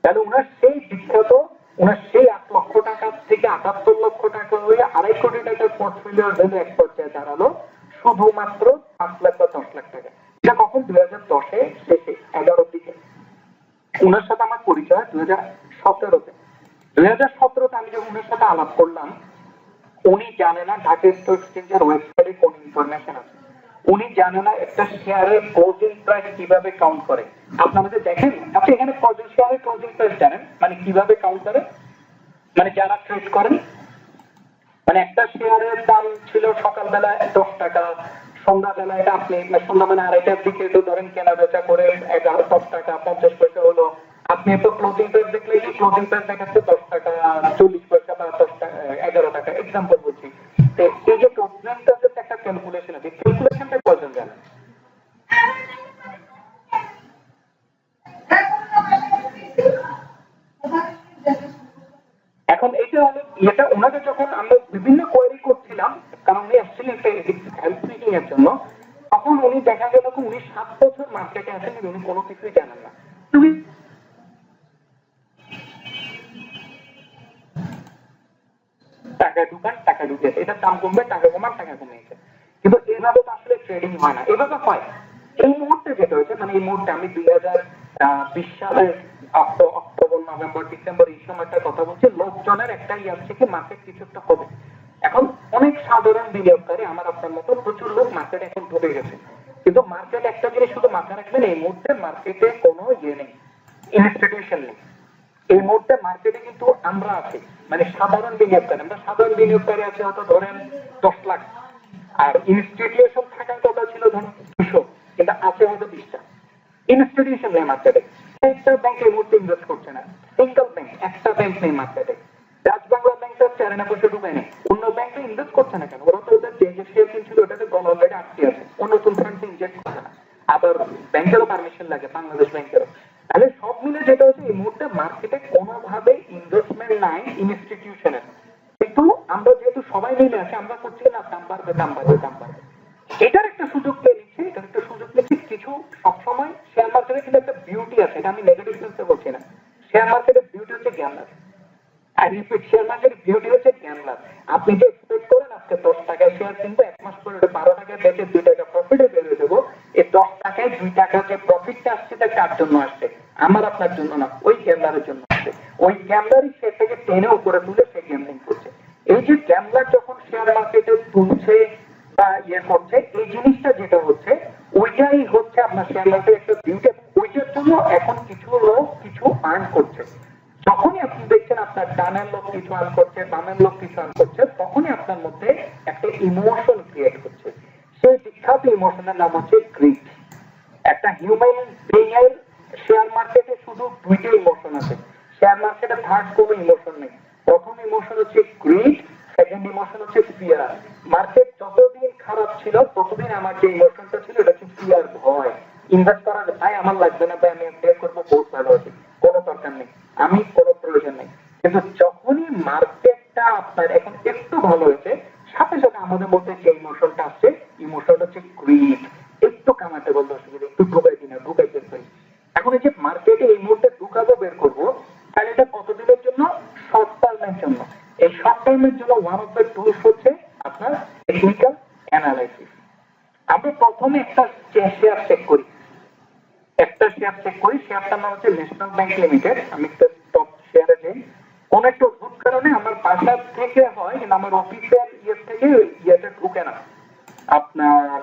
তাহলে উনার সেই বিখ্যাত উনার সেই 8 লক্ষ টাকা থেকে 78 লক্ষ টাকা হয়ে 2.5 কোটি টাকার পোর্টফোলিওর ভ্যালু এক পর্যায়ে দাঁড়ালো শুধুমাত্র 5 লাখ বা 10 লাখ টাকা। এটা কখন 2010-এ শেষে 11-র দিকে। উনার সাথে আমার পরিচয় 2017-তে। 2017-তে আমি যখন উনার সাথে আলাপ করলাম, উনি জানে না ঢাকা স্টক এক্সচেঞ্জের ওয়েবসাইটে কোন ইনফরমেশন আছে, উনি জানে না একটা শেয়ারের ক্লোজিং প্রাইস কিভাবে কাউন্ট করে। আপনারা যে দেখেন, আপনি এখানে কজন শেয়ারের ক্লোজিং প্রাইস জানেন, মানে কিভাবে কাউন্ট করে, মানে যারা ট্রেড করেন, মানে একটা শেয়ারের দাম ছিল সকালবেলা 10 টাকা, সন্ধ্যাবেলা এটা আপনি সন্ধ্যা মানে 2:30-টার দিকে তো ধরেন কেনা বেচা করে 10 টাকা 50 পয়সা হলো। আপনি তো ক্লোজিং প্রাইস দেখলে কি ক্লোজিং প্রাইস দেখাচ্ছে 10 টাকা 40 পয়সা বা 10 টাকা 11 টাকা, এক্সাম্পল বলছি। তো এই যে ক্লোজিং প্রাইসের একটা ক্যালকুলেশন আছে, ক্যালকুলেশনটা কয়জন জানেন? এখন এটা হলো এটা ওনাকে যখন আমরা বিভিন্ন কোয়েরি করছিলাম, কারণ উনি অ্যাকচুয়ালি একটা হেল্প সিকিং এর জন্য, তখন উনি দেখা গেল উনি 7 বছর মার্কেটে আছেন, উনি কোনো কিছুই জানেন না। তুমি টাকা ঢুকান, টাকা ঢুকেছে, এটার দাম কমবে, টাকা কমান, টাকা কমিয়েছে। কিন্তু এইভাবে তো আসলে ট্রেডিং হয় না, এভাবে হয়। এই মুহূর্তে যেটা হয়েছে, মানে এই মুহূর্তে আমি 2020 সালের অক্টোবর নভেম্বর ডিসেম্বর এই সময়টার কথা বলছি, লোকজনের একটা আসছে কি মার্কেট কিছু একটা হবে। এখন অনেক সাধারণ বিনিয়োগকারী আমার আপনার মতো প্রচুর লোক মার্কেটে এখন ঢুকে গেছে। কিন্তু মার্কেট একটা জিনিস শুধু মাথায় রাখবেন, এই মুহূর্তে মার্কেটে কোনো ইয়ে নেই, ইনস্টিটিউশন নেই। এই মুহূর্তে মার্কেটে কিন্তু আমরা আছি, মানে সাধারণ বিনিয়োগকারী, আমরা সাধারণ বিনিয়োগকারী আছে হয়তো ধরেন 10 লাখ, আর ইনস্টিটিউশন থাকার কথা ছিল ধরেন 200, কিন্তু আছে হয়তো 20টা ইনস্টিটিউশন নেই মার্কেটে। একটা ব্যাংক এই মুহূর্তে ইনভেস্ট করছে না, সিঙ্গেল ব্যাংক, একটা ব্যাংক নেই মার্কেটে। ডাচ বাংলা ব্যাংকটা 4.5 ঢুকায় নেই, অন্য ব্যাংকে ইনভেস্ট করছে না কেন? ওরা তো ওদের যে শেয়ার কিনছিল ওটাতে অলরেডি আটকে আছে, অন্য নতুন ফান্ড ইনজেক্ট করছে না। আবার ব্যাংকেরও পারমিশন লাগে, বাংলাদেশ ব্যাংকেরও। তাহলে সব মিলে যেটা হচ্ছে এই মুহূর্তে মার্কেটে কোনোভাবে ইনভেস্টমেন্ট নাই ইনস্টিটিউশনের, কিন্তু আমরা যেহেতু সবাই মিলে আছি, আমরা করছি না দাম বাড়বে দাম বাড়বে দাম বাড়বে, এটার একটা সুযোগ পেয়ে নিচ্ছে, এটার একটা সুযোগ নিচ্ছে কিছু। সবসময় শেয়ার মার্কেটে কিন্তু একটা বিউটি আছে, এটা আমি নেগেটিভ সেন্সে বলছি না। শেয়ার মার্কেটের বিউটি হচ্ছে গ্যামলার। আর রিপিট, শেয়ার মার্কেটের বিউটি হচ্ছে গ্যামলার। আপনি যে এক্সপেক্ট করেন আজকে 10 টাকায় শেয়ার কিনবো, 1 মাস পরে 12 টাকায় বেচে 2 টাকা প্রফিটে বেরিয়ে দেবো, এই 10 টাকায় 2 টাকা যে প্রফিটটা আসছে তা কার জন্য আসছে? আমার আপনার জন্য না, ওই গ্যামলারের জন্য আসছে। ওই গ্যামলারই সে থেকে টেনে উপরে তুলে সে গ্যামলিং করছে। এই যে গ্যামলার যখন শেয়ার মার্কেটে তুলছে বা ইয়ে করছে, এই জিনিসটা যেটা হচ্ছে ওইটাই হচ্ছে আপনার শেয়ার মার্কেটের একটা বিউটি, এবং ওইটার জন্য এখন কিছু লোক কিছু আর্ন করছে। যখনই আপনি দেখছেন আপনার ডানের লোক কিছু আর্ন করছে, বামের লোক কিছু আর্ন করছে, তখনই আপনার মধ্যে একটা ইমোশন ক্রিয়েট হচ্ছে। সেই বিখ্যাত ইমোশনের নাম হচ্ছে গ্রিড। একটা হিউম্যান বিং এর শেয়ার মার্কেটে শুধু 2টা ইমোশন আছে, শেয়ার মার্কেটে থার্ড কোনো ইমোশন নেই। প্রথম ইমোশন হচ্ছে গ্রিড, সেকেন্ড ইমোশন হচ্ছে ফিয়ার। মার্কেট যতদিন খারাপ ছিল ততদিন আমার যে ইমোশনটা ছিল এটা হচ্ছে ফিয়ার, ভয়। ইনভেস্ট করার ভাই আমার লাগবে না, ভাই আমি পে করবো, বহুত ভালো আছে, কোনো দরকার নেই, আমি কোনো প্রয়োজন নেই। কিন্তু যখনই মার্কেটটা আপনার এখন একটু ভালো হয়েছে, সাথে সাথে আমাদের মধ্যে যে ইমোশনটা আসছে, ইমোশনটা হচ্ছে গ্রিড। একটু কামাতে বলতে অসুবিধা, একটু ঢুকাই দিন, ঢুকাই দেন। এখন এই যে মার্কেটে এই মুহূর্তে ঢুকাবো, বের করবো, তাহলে এটা কতদিনের জন্য? শর্ট টার্মের জন্য। এই শর্ট টার্মের জন্য ওয়ান অফ দ্য টুলস হচ্ছে আপনার টেকনিক্যাল অ্যানালাইসিস। আমরা প্রথমে একটা শেয়ার চেক করি, শেয়ারটার নাম হচ্ছে ন্যাশনাল ব্যাংক লিমিটেড। আমি একটা স্টক শেয়ারে যাই, কোন একটা অদ্ভুত কারণে আমার বাসা থেকে হয়, কিন্তু আমার অফিসের ইয়ে থেকে ইয়েটা ঢুকে না, আপনার